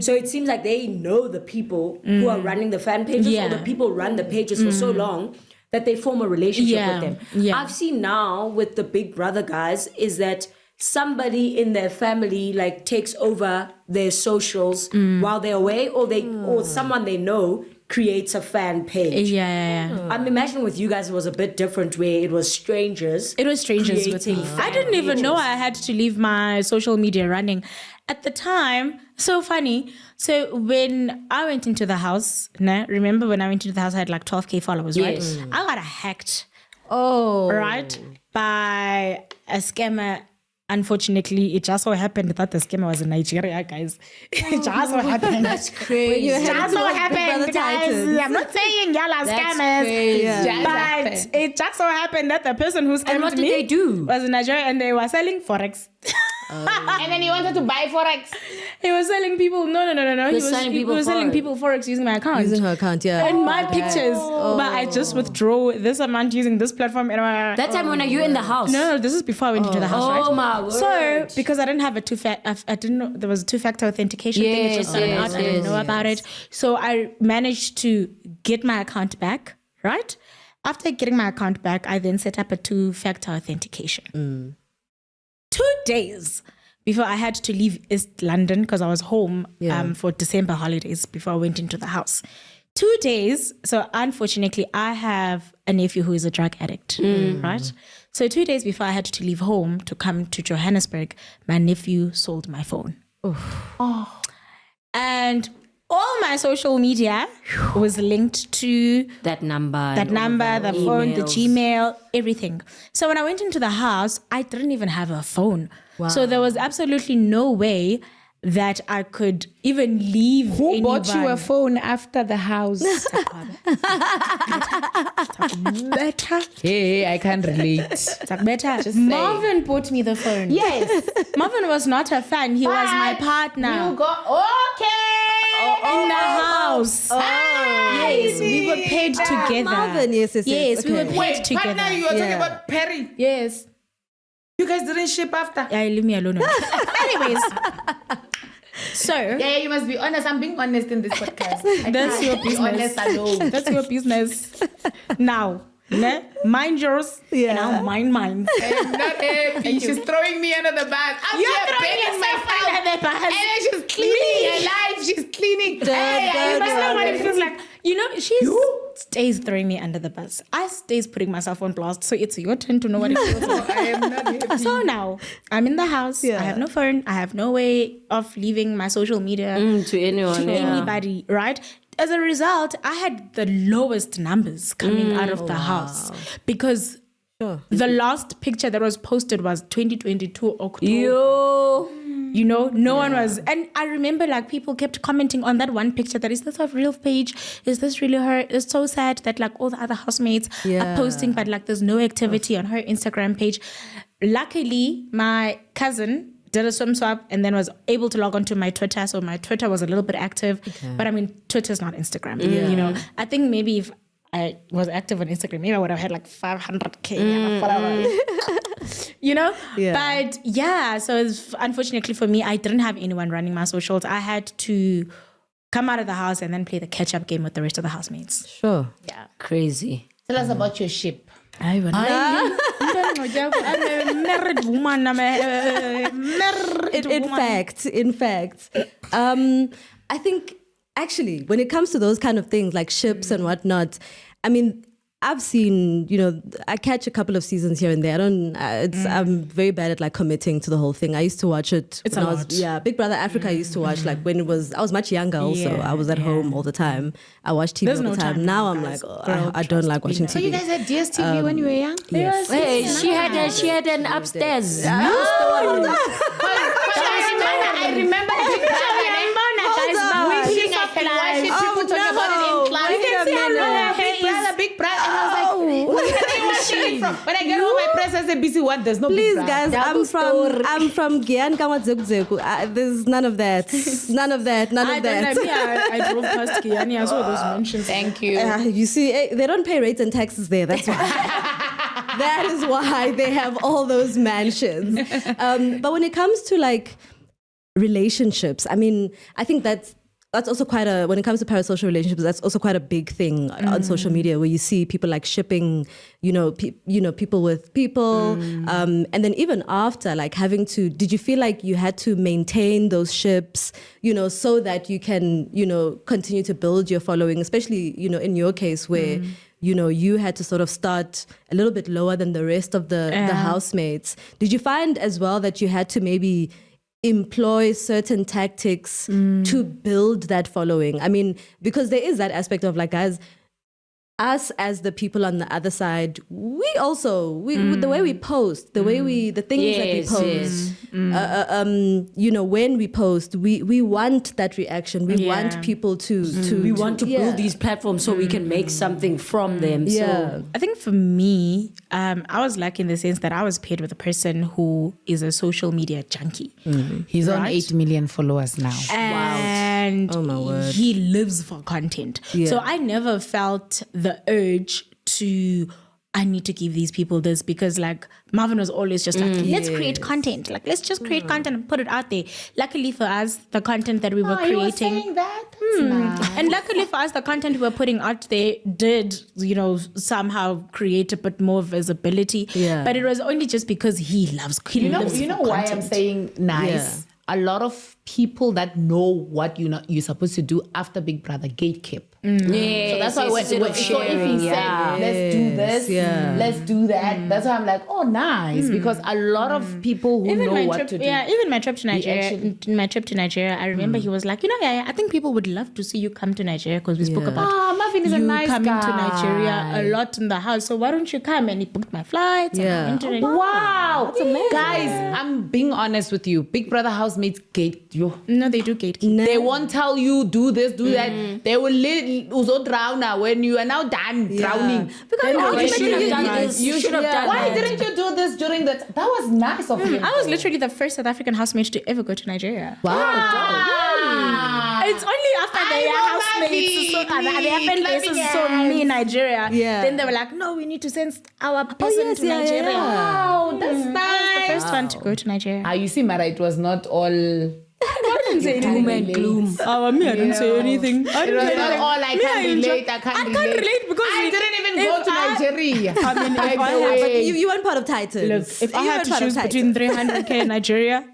So it seems like they know the people who are running the fan pages or the people run the pages for so long that they form a relationship with them. Yeah. I've seen now with the Big Brother guys is that somebody in their family like takes over their socials while they're away or someone they know creates a fan page. Yeah. I'm imagining with you guys it was a bit different where it was strangers. It was strangers with me. creating I didn't even know I had to leave my social media running. At the time, so funny. So when I went into the house, remember when I went into the house, I had like 12K followers, right? Yes. I got hacked, Oh. right? By a scammer. Unfortunately, it just so happened that the scammer was in Nigeria, guys. It just so happened. That's crazy. You had Just to so watch Big Brother happened, guys. Titans. I'm not saying y'all are That's scammers, crazy. Yeah. but it just so happened that the person who scammed And what did me they do? was in Nigeria, and they were selling forex. And then he wanted to buy forex. He was selling people. No. He was selling he people was selling forex. people forex using my account. Using her account, yeah. and my pictures, but I just withdrew this amount using this platform. And That time when are you in the house? no, this is before I went into the house, right? Oh my word. So because I didn't have a I didn't know there was a 2-factor authentication thing. It just started out. I didn't know about it. So I managed to get my account back, right? After getting my account back, I then set up a 2-factor authentication. 2 days before I had to leave East London because I was home for December holidays before I went into the house. 2 days. So unfortunately, I have a nephew who is a drug addict, right? So 2 days before I had to leave home to come to Johannesburg, my nephew sold my phone. And all my social media was linked to That number. the phone, the Gmail, everything. So when I went into the house, I didn't even have a phone. So there was absolutely no way that I could even leave. Who bought you a anyone. phone after the house? Better. Hey, I can't relate. Better. Just saying. Marvin bought me the phone. Yes. Marvin was not a fan. He was my partner. You got okay. In the house. Yes, we were paid together. Marvin, yes. Yes, we were Okay. paid together. Partner, you were talking Yeah. about Perry. Yes. You guys didn't ship after. Yeah, leave me alone. Anyways. So Yeah, you must be honest. I'm being honest in this podcast. I That's can't your be business. honest alone. that's your business. Now, mind yours Yeah. and I'll mind mine. I'm not happy. She's throwing me under the bus. I'm You're here throwing begging yourself myself. under the bus. And then she's cleaning her life. She's cleaning. Hey, You know what it feels like? You know, she stays throwing me under the bus. I stays putting myself on blast. So it's your turn to know what it feels like. I am not happy. So now I'm in the house. I have no phone. I have no way of leaving my social media to anyone. to yeah. anybody, right? As a result, I had the lowest numbers coming out of the house because the last picture that was posted was 2022 October. Yo. You know, no one was. And I remember like people kept commenting on that one picture that is this a real page? Is this really her? It's so sad that like all the other housemates are posting, but like there's no activity on her Instagram page. Luckily, my cousin did a swim swap and then was able to log onto my Twitter. So my Twitter was a little bit active. But I mean, Twitter's not Instagram. You know, I think maybe if I was active on Instagram, maybe I would have had like 500K followers. You know? Yeah. But yeah, so unfortunately for me, I didn't have anyone running my socials. I had to come out of the house and then play the catch-up game with the rest of the housemates. Sure. Crazy. Tell us about your ship. I'm a married woman. I'm a married In woman. fact, I think actually when it comes to those kind of things like ships and whatnot, I mean, I've seen, you know, I catch a couple of seasons here and there. I'm very bad at like committing to the whole thing. I used to watch it It's when a I lot. was, Big Brother Africa I used to watch like when I was much younger also. Yeah, I was at home all the time. I watched TV There's all the no time. time Now for I'm guys. like, Girl, I don't like watching So TV. you guys had DSTV when you were young? Yes. Hey, she had an upstairs. I remember Big Brother wishing I can watch it. People talk about it in class. You can see how long her Big Brother, Big Brother. And I was like, where are they watching it from? When I get home, my press says ABC One, there's no Please, Big Brother. guys, I'm from Gyan Kamadzekuzeko. There's none of that. None of that. I drove past Kiani. I saw those mentions. Thank you. You see, they don't pay rates and taxes there. That's why. That is why they have all those mansions. But when it comes to like relationships, I mean, I think that's that's also when it comes to parasocial relationships, that's also quite a big thing on social media, where you see people like shipping, people with people. And then even after, like did you feel like you had to maintain those ships, so that you can, continue to build your following, especially, in your case where, you had to sort of start a little bit lower than the rest of the housemates. Did you find as well that you had to maybe employ certain tactics to build that following? I mean, because there is that aspect of like, guys, us as the people on the other side, we also the way we post, the things that we post, when we post, we want that reaction. We want people to we want to build these platforms so we can make something from them. So I think for me, I was lucky in the sense that I was paired with a person who is a social media junkie. He's on 8 million followers now. And oh my word, he lives for content. So I never felt the urge to, I need to give these people this, because like Marvin was always just like, let's create content. Like, let's just create content and put it out there. Luckily for us, the content that we were creating. You were saying that? Nice. And luckily for us, the content we were putting out there did, somehow create a bit more visibility. Yeah. But it was only just because he lives You know why content. I'm saying nice? Yeah. A lot of people that know what you're supposed to do after Big Brother gatekeep. So that's why if he said, let's do this, let's do that, that's why I'm like, oh, nice. Because a lot of people who know what to do. Yeah, even my trip to Nigeria, I remember he was like, I think people would love to see you come to Nigeria, because we spoke about Marvin is a you nice coming guy. to Nigeria a lot in the house. So why don't you come? And he booked my flights. Yeah. And I went to Wow. Guys, I'm being honest with you. Big Brother housemates gate you. No, they do gatekeep. They won't tell you do this, do that. They will also drown when you are now done drowning. Because you should have done this. You should have done Why that. didn't you do this during that? That was nice of him. I was literally the first South African housemate to ever go to Nigeria. Wow. It's only after their housemates saw me in Nigeria. Yeah. Then they were like, no, we need to send our person to Nigeria. Wow, that's I was the nice. first one to go to Nigeria. You see, Mara, it was not all... I didn't say anything. Doom and gloom. Oh, me, I didn't say anything. It was not all I can't relate. I can't relate because I didn't even go to Nigeria. I mean, if I but had, you weren't part of Titans. look, if I You had weren't to part of choose Titans. between 300k and Nigeria,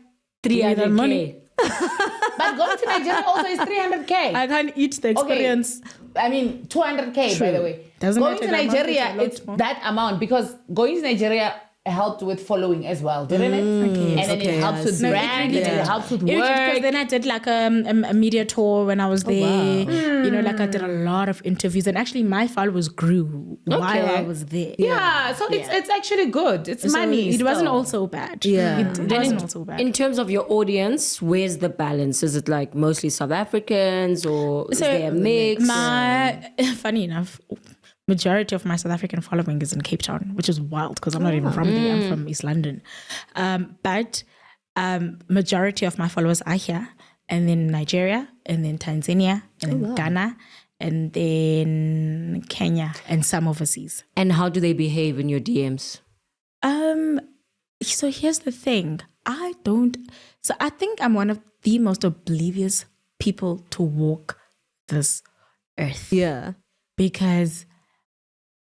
300K. But going to Nigeria also is 300K. I can't eat the experience. I mean, 200K, by the way. Doesn't going matter, to the amount is Nigeria, a lot it's more. that amount, because going to Nigeria helped with following as well, didn't it? Okay. And then it helps with No, it brand, really and did. it helps with Because work. then I did like a media tour when I was there. Like I did a lot of interviews, and actually my followers grew while I was there. Yeah, so it's actually good. It's So money. it wasn't still. all so bad. Yeah. It wasn't all so bad. In terms of your audience, where's the balance? Is it like mostly South Africans, or is there a mix? Funny enough, majority of my South African following is in Cape Town, which is wild because I'm not even from there. I'm from East London. But majority of my followers are here, and then Nigeria, and then Tanzania, and then Ghana, and then Kenya, and some overseas. And how do they behave in your DMs? So here's the thing. I think I'm one of the most oblivious people to walk this earth. Yeah. Because,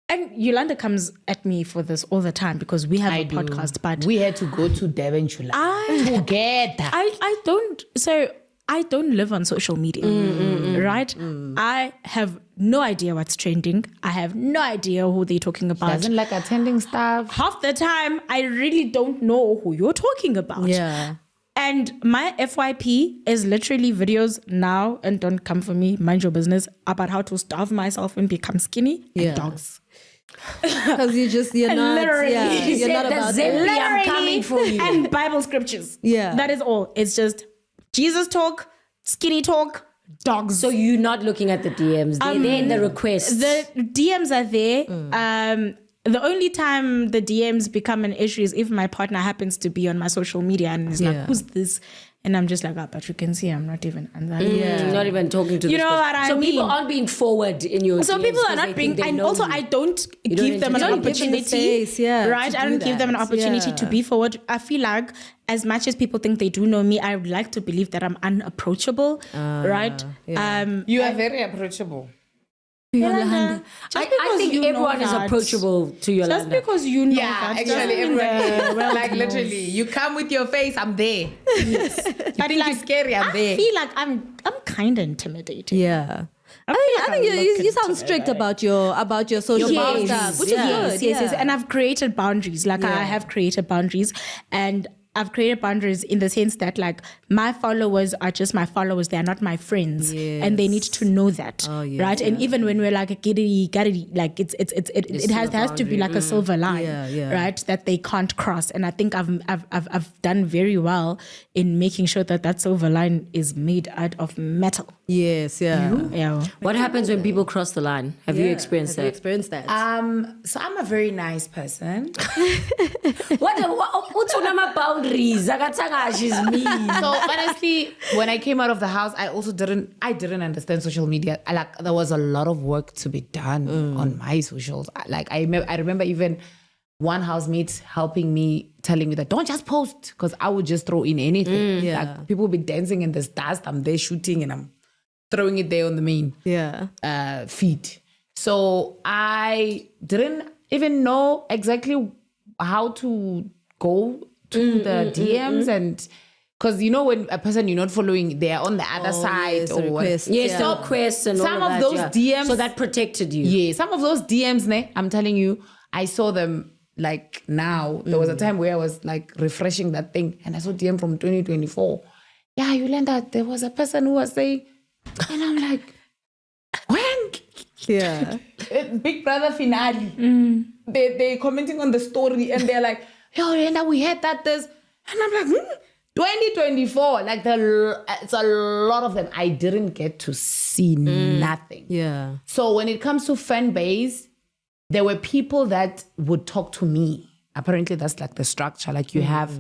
and Yolanda comes at me for this all the time because we have a podcast, but we had to go to Durban together. I don't live on social media, right? I have no idea what's trending. I have no idea who they're talking about. Doesn't like attending stuff. Half the time, I really don't know who you're talking about. Yeah. And my FYP is literally videos now, and don't come for me, mind your business, about how to starve myself and become skinny and dogs. Because you're not, Literally. you're not about it. I'm coming for you. And Bible scriptures. Yeah. That is all. It's just Jesus talk, skinny talk, dogs. So you're not looking at the DMs. They're in the requests. The DMs are there. the only time the DMs become an issue is if my partner happens to be on my social media and is like, who's this? And I'm just like, but you can see I'm not even Not even talking to You this know person. what I so mean? people aren't being forward in your So DMs people are 'cause not they being, think they and know also you. I don't don't give them an entertain. Give them the opportunity, space, right, I to don't do give them an that. opportunity Yeah. to be forward. I feel like as much as people think they do know me, I would like to believe that I'm unapproachable, right? You are very approachable. Yolanda. Just I because think you know everyone is that- approachable to Yolanda. Just because you know Yeah, that actually, doesn't mean everyone the world like knows. literally, you come with your face, I'm there. You think you're scary, I'm I there. feel like I'm kind of intimidating. Yeah. I I feel think like I you look sound strict about your social Your media boundaries. stuff, which Yes, is good. Yes. And I've created boundaries. Like I have created boundaries, and I've created boundaries in the sense that like my followers are just my followers. They are not my friends, and they need to know that, right? And even when we're like giddy, like it has to be like a silver line, right? That they can't cross. And I think I've done very well in making sure that silver line is made out of metal. Yes, yeah. Yeah. What happens when people cross the line? Have you experienced Have you that? experienced that? So I'm a very nice person. What's on my boundaries? Akatsanga, she's mean. So honestly, when I came out of the house, I didn't understand social media. There was a lot of work to be done on my socials. I remember even one housemate helping me, telling me that don't just post, because I would just throw in anything. Like people would be dancing in this dust. I'm there shooting and I'm throwing it there on the main feed. So I didn't even know exactly how to go to the DMs and because when a person you're not following, they're on the other side or what. request. Yes, no requests and Some all of that, those yeah. DMs. So that protected you. Yeah, some of those DMs, I'm telling you, I saw them like now. There was a time where I was like refreshing that thing and I saw DM from 2024. Yeah, Yolanda, there was a person who was saying, and I'm like, when? Yeah. Big Brother finale. They're commenting on the story and they're like, yo, Yolanda, we had that this. And I'm like, 2024, like it's a lot of them. I didn't get to see nothing. Yeah. So when it comes to fan base, there were people that would talk to me. Apparently, that's like the structure. Like you have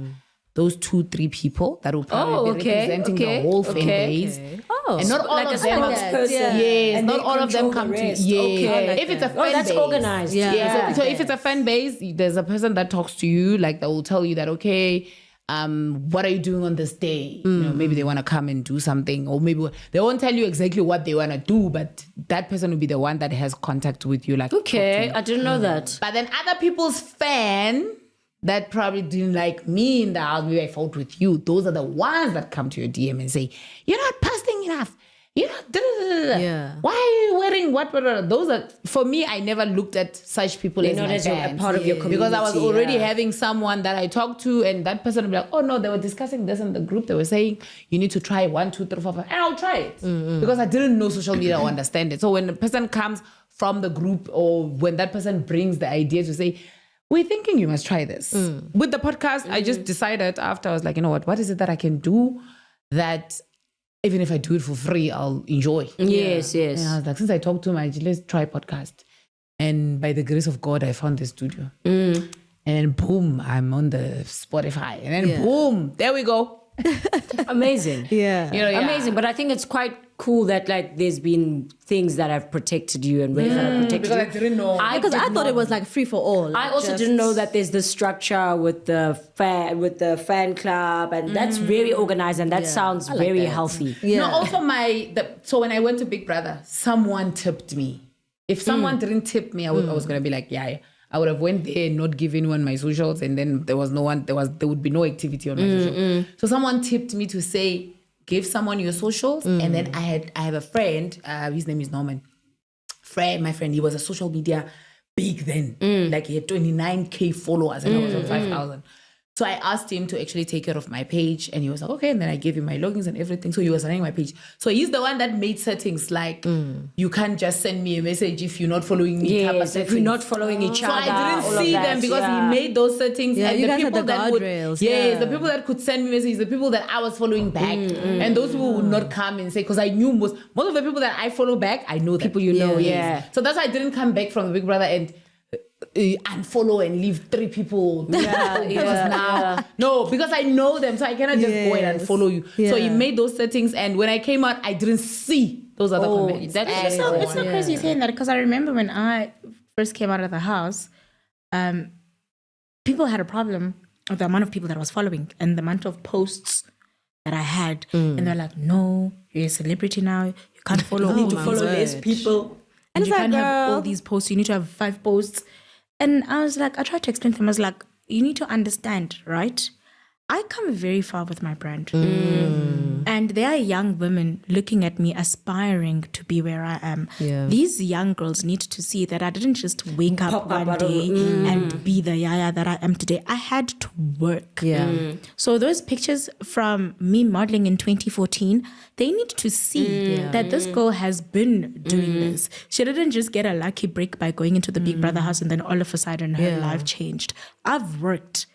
those 2-3 people that will probably be representing the whole fan base. Oh. And not all Like a of them. spokesperson. Yes, And not they all of them control come the to. rest. Yeah, Okay, I like if it's a that. fan that's base, organized. Yeah. So if it's a fan base, there's a person that talks to you, like that will tell you that, okay, what are you doing on this day? Maybe they want to come and do something, or maybe they won't tell you exactly what they want to do, but that person will be the one that has contact with you. Like, Okay, I didn't know that. but then other people's fan that probably didn't like me in the house, maybe I fought with you. Those are the ones that come to your DM and say, you're not posting enough. You're not, Yeah. Why are you wearing what? Those are, for me, I never looked at such people as not my as a fans. part of your Because I was community, already yeah. having someone that I talked to, and that person would be like, oh no, they were discussing this in the group. They were saying, you need to try 1, 2, 3, 4, 5, and I'll try it. Because I didn't know social media or understand it. So when a person comes from the group, or when that person brings the idea to say, we're thinking you must try this. With the podcast, I just decided after, I was like, you know what is it that I can do that even if I do it for free, I'll enjoy. Yes. And I was like, since I talked to him, let's try podcast. And by the grace of God, I found the studio. And boom, I'm on the Spotify. And then boom, there we go. Amazing. Yeah. Amazing. But I think it's quite cool that like there's been things that have protected you and ways that have protected Because you. I didn't know. Because I thought it was like free for all. I also didn't know that there's the structure with the fan club, and that's very organized, and that sounds very healthy. Yeah. No, also so when I went to Big Brother, someone tipped me. If someone didn't tip me, I was gonna be like, yeah, I would have went there and not give anyone my socials, and then there would be no activity on my social. So someone tipped me to say, give someone your socials, and then I have a friend, his name is Norman. My friend, he was a social media big then. Like he had 29K followers and I was on 5,000. So I asked him to actually take care of my page, and he was like, okay. And then I gave him my logins and everything. So he was running my page. So he's the one that made settings like you can't just send me a message if you're not following me. Yes, if we're not following each So other. I all didn't of see that, them because yeah. he made those settings. Yeah, and you the guys had people the that would, guardrails, yes, yeah. the people that could send me messages, the people that I was following back, and those people would not come and say, because I knew most of the people that I follow back, I know them. People you know, yeah. So that's why I didn't come back from the Big Brother, and unfollow and leave 3 people. No, because I know them, so I cannot just go and unfollow you. So he made those settings, and when I came out, I didn't see those other comments. It's so crazy saying that, because I remember when I first came out of the house, people had a problem with the amount of people that I was following and the amount of posts that I had. And they're like, no, you're a celebrity now. You can't follow. You need to follow less people. And you can't have all these posts. You need to have 5 posts. And I was like, I tried to explain to them. I was like, you need to understand, right? I come very far with my brand. And there are young women looking at me, aspiring to be where I am. These young girls need to see that I didn't just wake up one day and be the Yaya that I am today. I had to work. So those pictures from me modeling in 2014, they need to see that this girl has been doing this. She didn't just get a lucky break by going into the Big Brother house and then all of a sudden her life changed. I've worked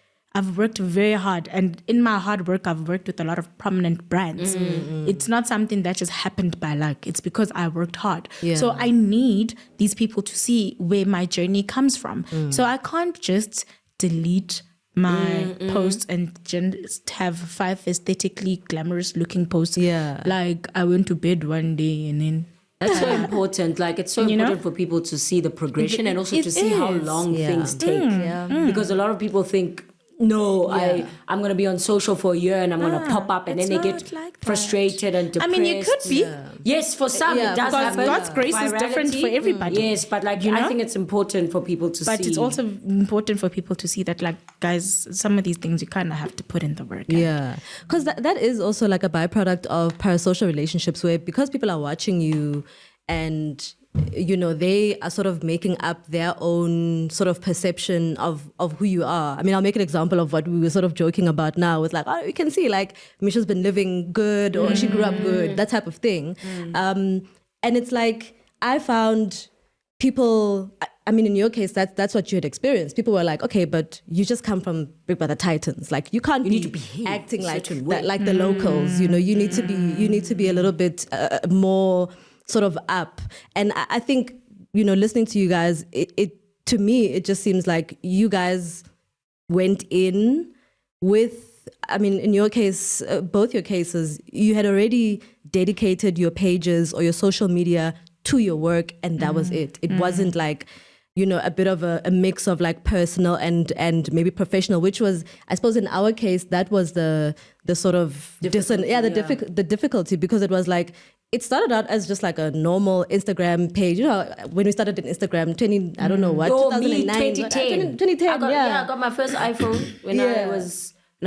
very hard, and in my hard work, I've worked with a lot of prominent brands. It's not something that just happened by luck. It's because I worked hard. So I need these people to see where my journey comes from. So I can't just delete my posts and just have 5 aesthetically glamorous looking posts. Like I went to bed one day and then... That's so important. Like, it's so important for people to see the progression and also to see how long things take. Because a lot of people think, no, I'm going to be on social for a year and I'm going to pop up, and then they get frustrated and depressed. I mean, you could be. Yes, for some it does happen. God's grace is different for everybody. Yes, but like, I think it's important for people to see. But it's also important for people to see that, like, guys, some of these things you kind of have to put in the work. Because that is also like a byproduct of parasocial relationships, where because people are watching you and they are sort of making up their own sort of perception of who you are. I mean, I'll make an example of what we were sort of joking about now. It's like, oh, you can see like Misha's been living good, or she grew up good, that type of thing. And it's like, I found people, I mean, in your case, that's what you had experienced. People were like, okay, but you just come from Big Brother Titans. Like, you can't be acting like that, like the locals. You need to be a little bit more sort of up. And I think, listening to you guys, it to me, it just seems like you guys went in with, I mean, in your case, both your cases, you had already dedicated your pages or your social media to your work, and that was it. It wasn't like, a bit of a mix of like personal and maybe professional, which was, I suppose in our case, that was the sort of the difficulty, because it was like, it started out as just like a normal Instagram page. When we started in Instagram, 2009. 2010. I got my first iPhone when I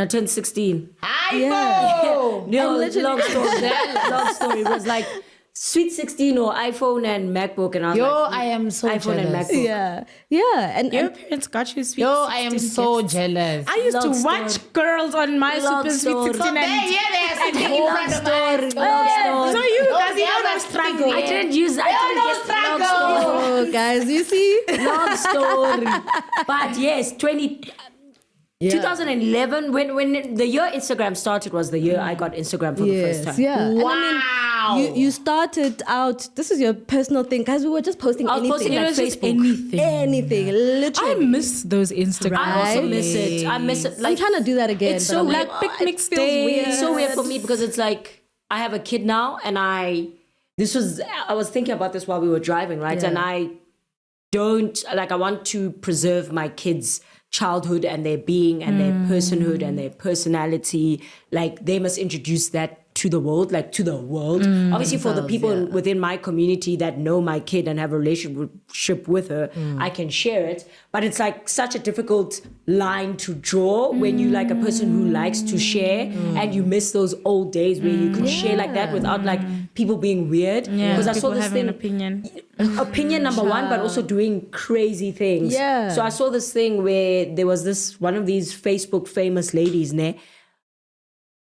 turned 16. iPhone! Long story. It was like Sweet 16 or iPhone and MacBook, and I was I am so iPhone jealous. and MacBook. And your parents got you sweet. I am so jealous. I used to watch girls on my Super Sweet 16 and Long story. so you guys, no struggle. I didn't get long story. Oh, guys, you see? Long story. But yes, 2011, when the year Instagram started, was the year I got Instagram for the first time. Yeah. Wow. And I mean, you started out, this is your personal thing. Guys, we were just posting I was anything. posting like Facebook. Anything, literally. I miss those Instagrams. I also miss it. I miss it. I'm trying to do that again. It's so weird. like picnic it feels days. weird. It's so weird for me because it's like I have a kid now, and I was thinking about this while we were driving, right? Yeah. And I want to preserve my kids' childhood and their being and their personhood and their personality. Like, they must introduce that to the world, obviously for the people within my community that know my kid and have a relationship with her, I can share it, but it's like such a difficult line to draw when you like a person who likes to share and you miss those old days where you could share like that without like people being weird. Because I saw this thing, opinion number one, but also doing crazy things. So I saw this thing where there was this one of these Facebook famous ladies,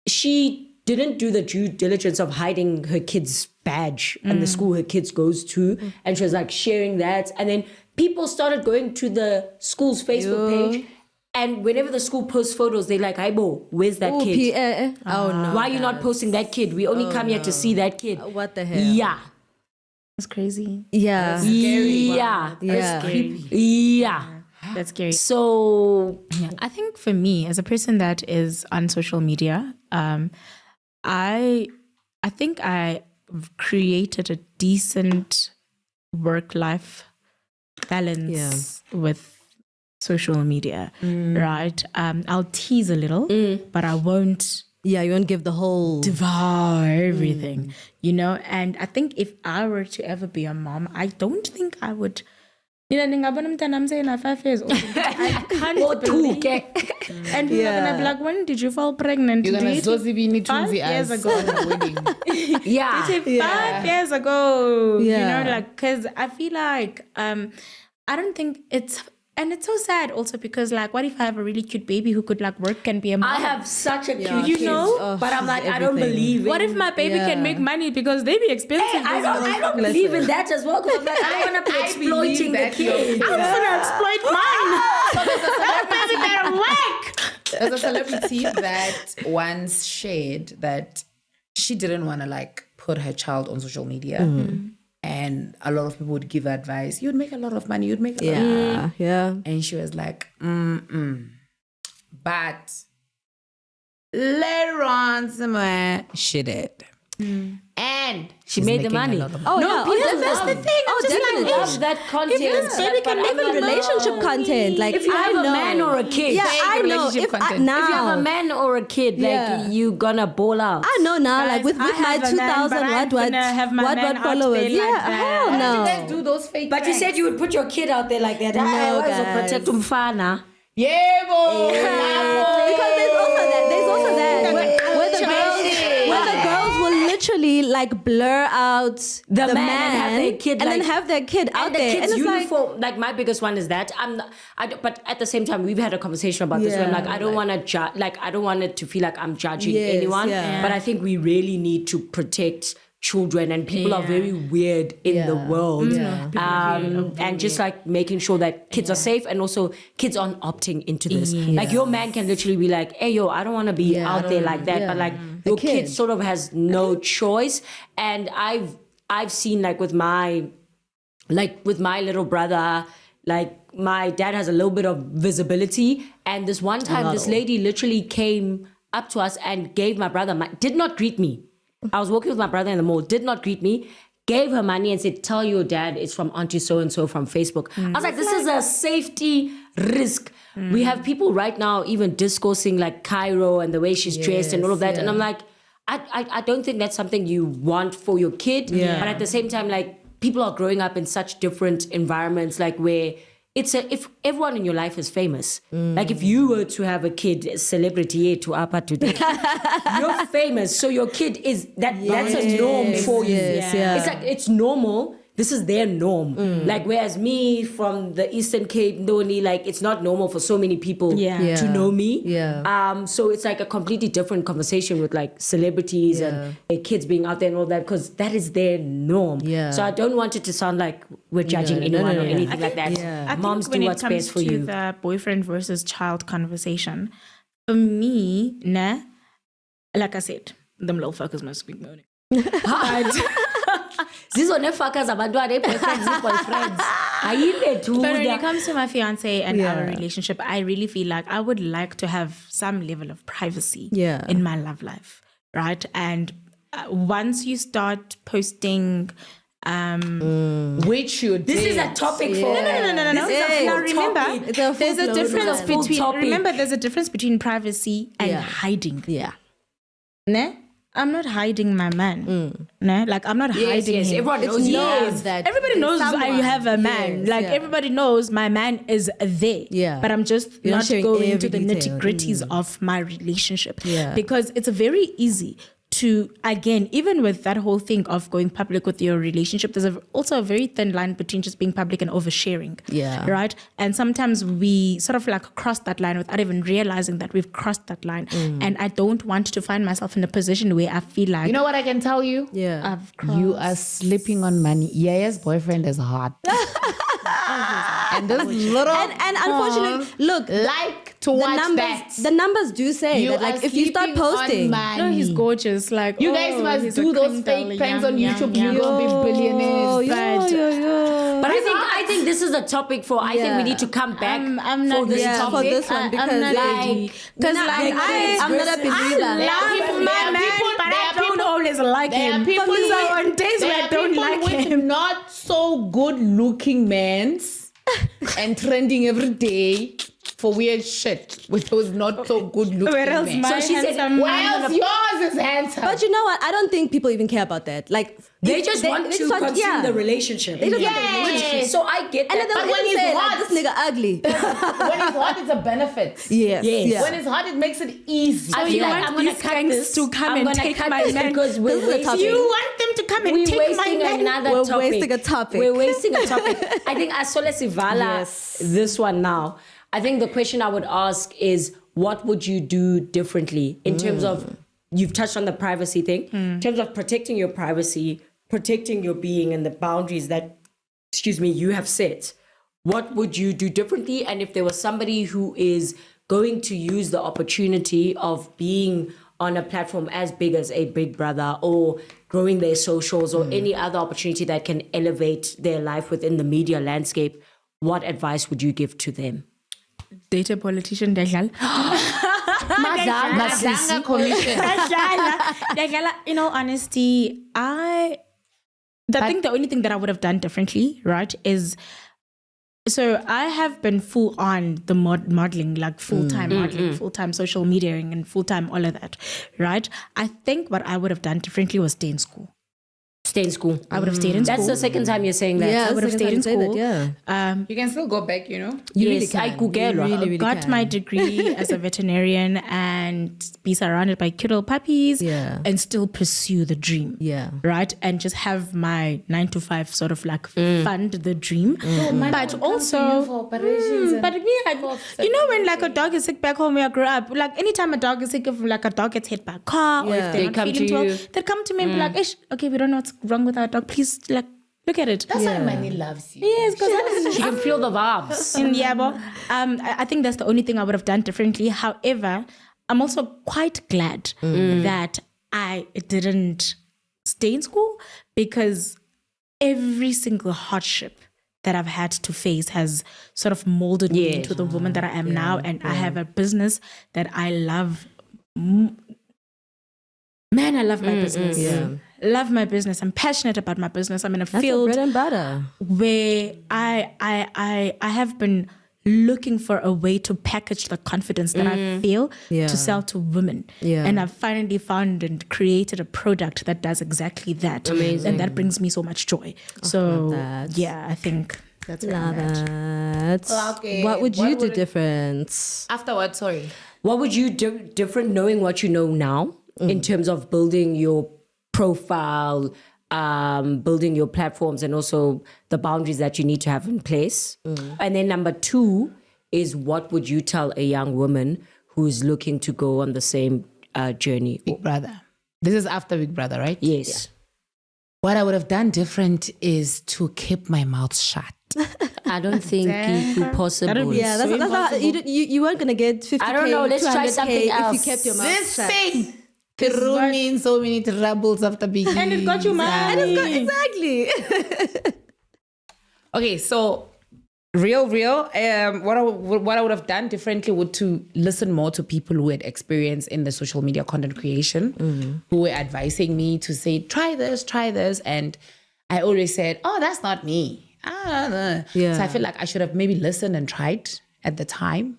she didn't do the due diligence of hiding her kid's badge and the school her kids goes to. And she was like sharing that. And then people started going to the school's Facebook page. And whenever the school posts photos, they're like, Aibo, where's that kid? Oh, no. Why are you not posting that kid? We only come here to see that kid. What the hell? Yeah. That's crazy. Yeah. That's scary. Yeah. Yeah. That's creepy. Yeah. That's scary. So Yeah, I think for me, as a person that is on social media, I think I've created a decent work-life balance with social media, right? I'll tease a little, but I won't Yeah, you won't give the whole. devour everything, you know? And I think if I were to ever be a mom, I don't think I would. You know, I'm saying I'm 5 years old. I can't believe. okay. And people are gonna be like, when did you fall pregnant? You're gonna Did Zosie be need 5 years ago. on the wedding. Yeah. 5 years ago, Yeah. you know, like, because I feel like I don't think it's, and it's so sad also because, like, what if I have a really cute baby who could like work and be a mom? I have such a cute Yeah, You kid, know? but I'm like, she's I don't everything. believe it. What if my baby can make money because they be expensive? I don't believe in that as well, because I'm like, I don't want to be exploiting the that kids. I'm gonna exploit mine. That baby better work. There's a celebrity that once shared that she didn't want to like put her child on social media. And a lot of people would give her advice. You'd make a lot of money. You'd make a lot of money. Yeah. And she was like, But later on somewhere, she did. And She made the money. Oh, No, yeah. people That's love the it. thing. Oh, I'm just definitely like, love that content. Baby can But even I'm like, relationship no. content. Like If you have I a know. man or a kid, Yeah, Fake I know. relationship If content. now, if you have a man or a kid, like Yeah. you gonna ball out. I know now. Like with Guys, my I have a man, 2,000 but I'm what finna have my man out followers. there like Yeah, that. hell Why no. did you guys do those fake But you said you would put your kid out there like that. No, I guys. protect umfana. Yeah, boy. Because there's also that. Where the girls will literally like blur out The man and have their kid, and like- then have their kid out And the there. kids' and it's uniform, like my biggest one is that but at the same time, we've had a conversation about this. Where I'm Yeah. like, I don't want to judge. Like, I don't want it to feel like I'm judging Yes, anyone. yeah. But I think we really need to protect children, and people are very weird in the world. And just like making sure that kids are safe, and also kids aren't opting into this. Like your man can literally be like, "Hey, yo, I don't want to be out there like that," but like your kid sort of has no choice. And I've seen like with my little brother, like my dad has a little bit of visibility, and this one time this lady literally came up to us and gave my brother did not greet me. I was walking with my brother in the mall, did not greet me, gave her money and said, "Tell your dad it's from Auntie so-and-so from Facebook." I was like, this is a safety risk. We have people right now even discoursing like Cairo and the way she's dressed and all of that. And I'm like, I don't think that's something you want for your kid. But at the same time, like people are growing up in such different environments, like where if everyone in your life is famous, like if you were to have a kid, a celebrity to apa today, you're famous, so your kid is that's a norm for you. It's like it's normal. This is their norm. Like whereas me from the Eastern Cape, Ndoni, like it's not normal for so many people to know me. So it's like a completely different conversation with like celebrities and their kids being out there and all that, because that is their norm. So I don't want it to sound like we're judging anyone or anything like that. I Moms think when do it what's comes best for to you. the boyfriend versus child conversation, for me, like I said, them little fuckers must be moaning. Zizone fuckers abantwana boyfriends. But when it comes to my fiance and our relationship, I really feel like I would like to have some level of privacy in my love life, right? And once you start posting, Which you did. This is a topic for no. This is a Now full remember, topic. there's a difference full between. topic. Remember, there's a difference between privacy and hiding. Yeah. Ne? I'm not hiding my man. Ne? Like I'm not hiding him. Everyone knows you have that. Everybody knows I have a man. Yes, like yeah. everybody knows my man is there. Yeah. But I'm just You're not not sharing going into every the detail. nitty-gritties of my relationship. Yeah. Because it's very easy to, again, even with that whole thing of going public with your relationship, there's also a very thin line between just being public and oversharing. Yeah. Right? And sometimes we sort of like cross that line without even realizing that we've crossed that line. And I don't want to find myself in a position where I feel like You know what I can tell you? Yeah. I've crossed. You are sleeping on money. Yaya's boyfriend is hot. And this little And unfortunately, look, like to watch that. the numbers do say You that like are if you start sleeping on posting, money. No, he's gorgeous. Like You guys must he's do a those cream fake doll, pranks yum, on yum, YouTube. yum. You will be billionaires. But But I think this is a topic for. I think we need to come back I'm not for this yeah, topic. for this one, because I'm not ready. Because I'm not a believer. I love my man, but I don't always like There him. are people, So on days where I don't like with him, not so good looking mans and trending every day for weird shit with those not so good looking where else men. my So she said, handsome Where man? else yours is handsome? But you know what? I don't think people even care about that. Like They if just want they to just consume yeah. the relationship. They just want the Yes. relationship. So I get And that. then But they'll when even he's say like, hot- this nigga ugly. when it's hot, it's a benefit. Yes. Yes. Yeah. When it's hot, it makes it easy. I you feel like want I'm gonna these cut gangs this. to come I'm and gonna take cut my this man. because we're This is a topic. You wasting. want them to come and We're take my wasting man? another We're topic. wasting a topic. We're wasting a topic. I think Asole Sivala, Yes. this one now. I think the question I would ask is, what would you do differently in terms of, you've touched on the privacy thing, in terms of protecting your privacy, protecting your being and the boundaries that, you have set. What would you do differently? And if there was somebody who is going to use the opportunity of being on a platform as big as a Big Brother or growing their socials or any other opportunity that can elevate their life within the media landscape, what advice would you give to them? Date a politician, Dajal. Madanga Commission. Dajala, in all honesty, I think the only thing that I would have done differently, right, is so I have been full on the modeling, like full-time modeling, full-time social mediaing and full-time all of that, right? I think what I would have done differently was stay in school. Stay in school. I would have stayed in school. That's the second time you're saying that. Yeah, I would have stayed in school. Yeah. You can still go back, you know. You Yes, I Googled. You really Got can. my degree as a veterinarian and be surrounded by cute little puppies and still pursue the dream. Yeah. Right? And just have my 9 to 5 sort of like fund the dream. But also, but me, you know, when like a dog is sick back home where I grew up, like anytime a dog is sick, if like a dog gets hit by a car or if They they're not come feeling to well, you. they'd come to me and be like, "Ish, okay, we don't know what's wrong with our dog. Please, like, look at it." That's why Manny loves you. Yes, because She can feel the vibes. and yeah, but I think that's the only thing I would have done differently. However, I'm also quite glad that I didn't stay in school, because every single hardship that I've had to face has sort of molded me into the woman that I am now. And I have a business that I love. Man, I love my business. Yeah. Love my business. I'm passionate about my business. I'm in a That's field bread and butter. where I have been looking for a way to package the confidence that I feel Yeah. to sell to women. Yeah. And I've finally found and created a product that does exactly that. Amazing. And that brings me so much joy. So that. yeah, I think that's where Love I'm at. it. Okay, What would you what do would it- different? Afterwards, sorry. What would you do different knowing what you know now in terms of building your profile, building your platforms, and also the boundaries that you need to have in place? And then number 2 is, what would you tell a young woman who's looking to go on the same journey? Big Brother. This is after Big Brother, right? Yes. What I would have done different is to keep my mouth shut. I don't think it's possible. Yeah, that's not, you weren't gonna get 50K. I don't know, let's try 200K something else. if you kept your mouth This shut. thing threw me in so many troubles after beginning. And it got you mad. Exactly. Okay, so real. What I would have done differently would to listen more to people who had experience in the social media content creation, who were advising me to say, try this. And I always said, oh, that's not me. Yeah. So I feel like I should have maybe listened and tried at the time,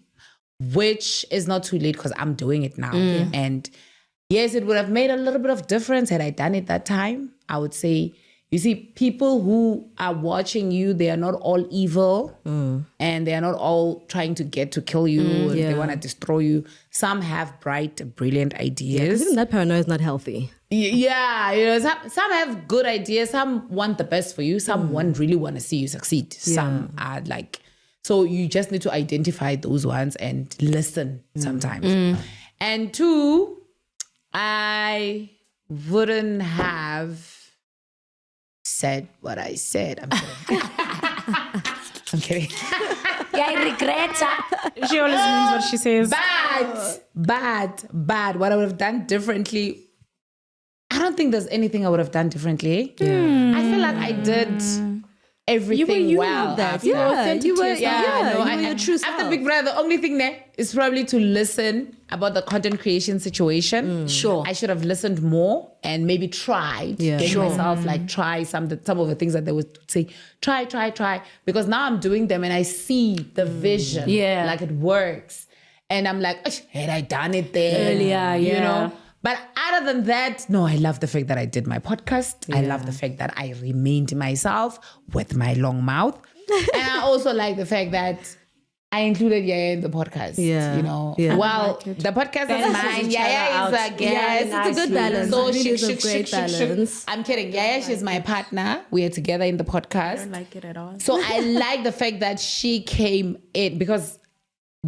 which is not too late because I'm doing it now. And yes, it would have made a little bit of difference had I done it that time. I would say, you see, people who are watching you, they are not all evil and they are not all trying to get to kill you and they want to destroy you. Some have bright, brilliant ideas. Even that paranoia is not healthy. Yeah, you know, some have good ideas. Some want the best for you. Some really want to see you succeed. Some are like, so you just need to identify those ones and listen sometimes. And 2, I wouldn't have said what I said. I'm kidding. I'm kidding. Yeah, I regret it. She always means what she says. Bad. What I would have done differently, I don't think there's anything I would have done differently. I feel like I did everything well. that. after. Yeah, you were, I your true after self. Big Brother, the only thing there is probably to listen about the content creation situation. Sure. I should have listened more and maybe tried getting myself like try some of the things that they would say, try. Because now I'm doing them and I see the vision. Yeah. Like it works. And I'm like, had I done it there? Earlier, You yeah. know? But other than that, no, I love the fact that I did my podcast. I love the fact that I remained myself with my long mouth. And I also like the fact that I included Yaya in the podcast. Yeah. You know, Yeah. well, the podcast is mine. each Yaya other is out. a guest. It's a good balance. So It really is a great balance. I'm kidding. Yaya, she's my partner. We are together in the I podcast. don't like it at all. So I like the fact that she came in because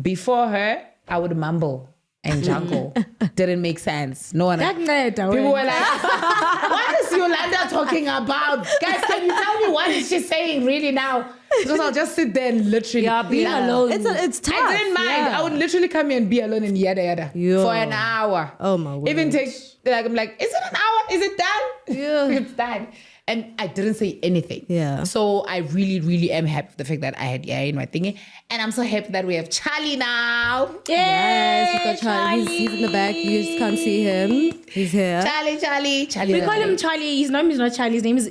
before her, I would mumble and jungle. Didn't make sense. No one. People were like, what is Yolanda talking about? Guys, can you tell me what is she saying really now? Because I'll just sit there and literally. Yeah, being alone. It's tough. I didn't mind. Yeah. I would literally come here and be alone in yada Yo. for an hour. Oh my word. Even take I'm like, is it an hour? Is it done? Yeah. It's done. And I didn't say anything. Yeah. So I really, really am happy with the fact that I had Yaya in my thingy. And I'm so happy that we have Charlie now. Yes, we've got Charlie. He's in the back. You just can't see him. He's here. Charlie. We call him Charlie. His name is not Charlie. His name is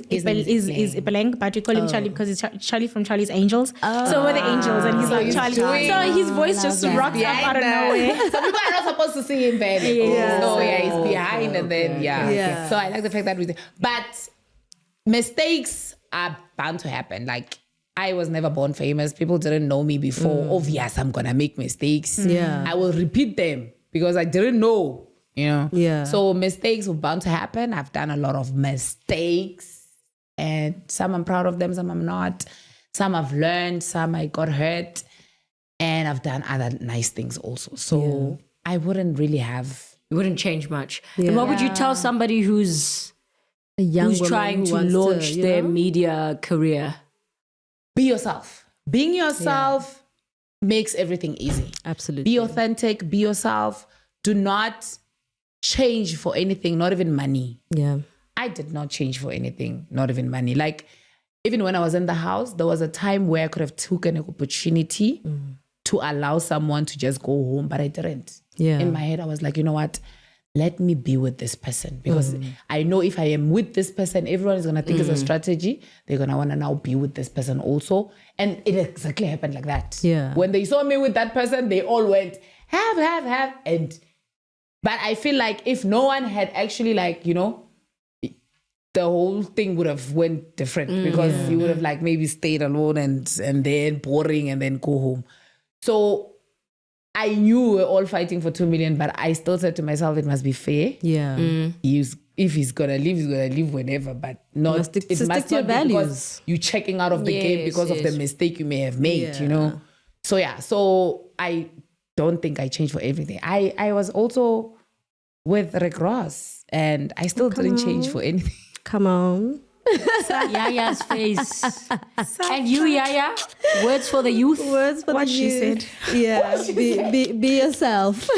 Ipeleng, but we call him Charlie because it's Charlie from Charlie's Angels. So we're the Angels, and he's like he's Charlie. doing- So his voice just rocks up out of nowhere. So people are not supposed to see him then. Yeah. So yeah, he's behind and then Yeah. So I like the fact that but mistakes are bound to happen. Like I was never born famous. People didn't know me before. Obvious, I'm gonna make mistakes. Yeah. I will repeat them because I didn't know. You know. Yeah. So mistakes were bound to happen. I've done a lot of mistakes, and some I'm proud of them, some I'm not. Some I've learned, some I got hurt, and I've done other nice things also. So I wouldn't really have. It wouldn't change much. And what would you tell somebody who's A young woman trying who to wants launch you their know? media career? Be yourself. Being yourself makes everything easy. Absolutely. Be authentic, be yourself. Do not change for anything, not even money. Yeah. I did not change for anything, not even money. Like, even when I was in the house, there was a time where I could have taken an opportunity to allow someone to just go home, but I didn't. Yeah. In my head, I was like, you know what? Let me be with this person because I know if I am with this person, everyone is going to think it's a strategy. They're going to want to now be with this person also. And it exactly happened like that. Yeah. When they saw me with that person, they all went, have. But I feel like if no one had actually like, you know, the whole thing would have went different because you would have like maybe stayed alone and then boring and then go home. So I knew we're all fighting for 2 million, but I still said to myself, it must be fair. Yeah. If he's gonna leave, he's gonna leave whenever, but not. must stick- it to must stick to your not be because values. you checking out of the game Yes, because of yes. the mistake you may have made. You know. So yeah. So I don't think I changed for everything. I was also with Rick Ross, and I still didn't change for anything. Come on. Yaya's face. And you, Yaya? Words for the youth? Words for What the she youth. said. Yeah. Be yourself.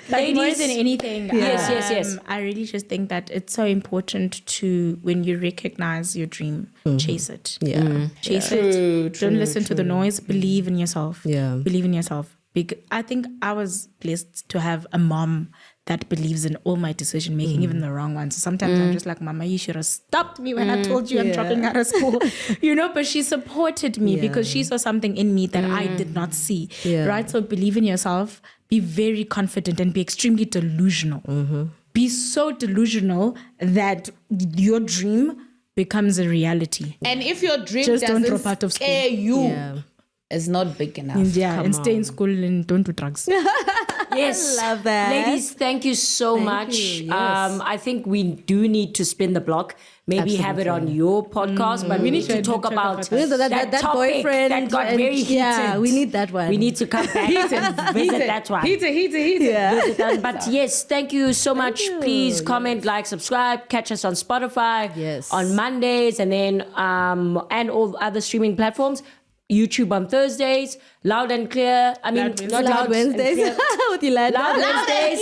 Like more Ladies- than anything, Yes. I really just think that it's so important to, when you recognize your dream, chase it. Yeah. Chase it. Don't listen to the noise. Believe in yourself. Yeah. Believe in yourself. I think I was blessed to have a mom that believes in all my decision making, even the wrong ones. So sometimes I'm just like, Mama, you should have stopped me when I told you I'm dropping out of school. You know, but she supported me because she saw something in me that I did not see. Yeah. Right? So believe in yourself, be very confident, and be extremely delusional. Be so delusional that your dream becomes a reality. And if your dream Just don't doesn't drop out of school. scare you, Yeah. it's not big enough. Yeah, and stay in school and don't do drugs. Yes. I love that. Ladies, thank you so much. you, yes. I think we do need to spin the block. Maybe have it on your podcast, but we need to talk about That topic boyfriend that got and- very heated. Yeah, we need that one. We need to come back and visit that one. Heated. Yeah. Visit that. But yes, thank you so much. Please comment, like, subscribe, catch us on Spotify Yes. on Mondays, and then and all other streaming platforms. YouTube on Thursdays, Loud and Clear. I mean, not Loud and Wednesdays Clear. with Yolanda. Loud Wednesdays.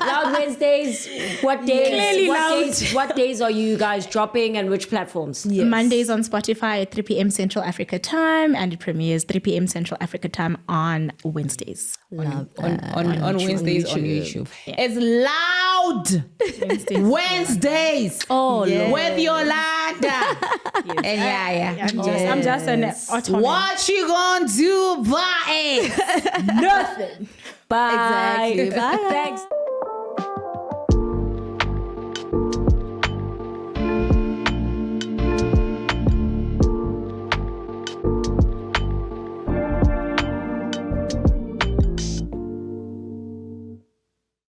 Loud Wednesdays. What days? Clearly What days are you guys dropping and which platforms? Mondays on Spotify at 3 p.m. Central Africa time, and it premieres 3 p.m. Central Africa time on Wednesdays. On Wednesdays on YouTube. Yeah. It's loud Wednesdays. Oh, Yes. With Yolanda and Yaya. I'm just an autonomous. What you gonna do about it? Nothing. Bye. Exactly. Bye. Thanks.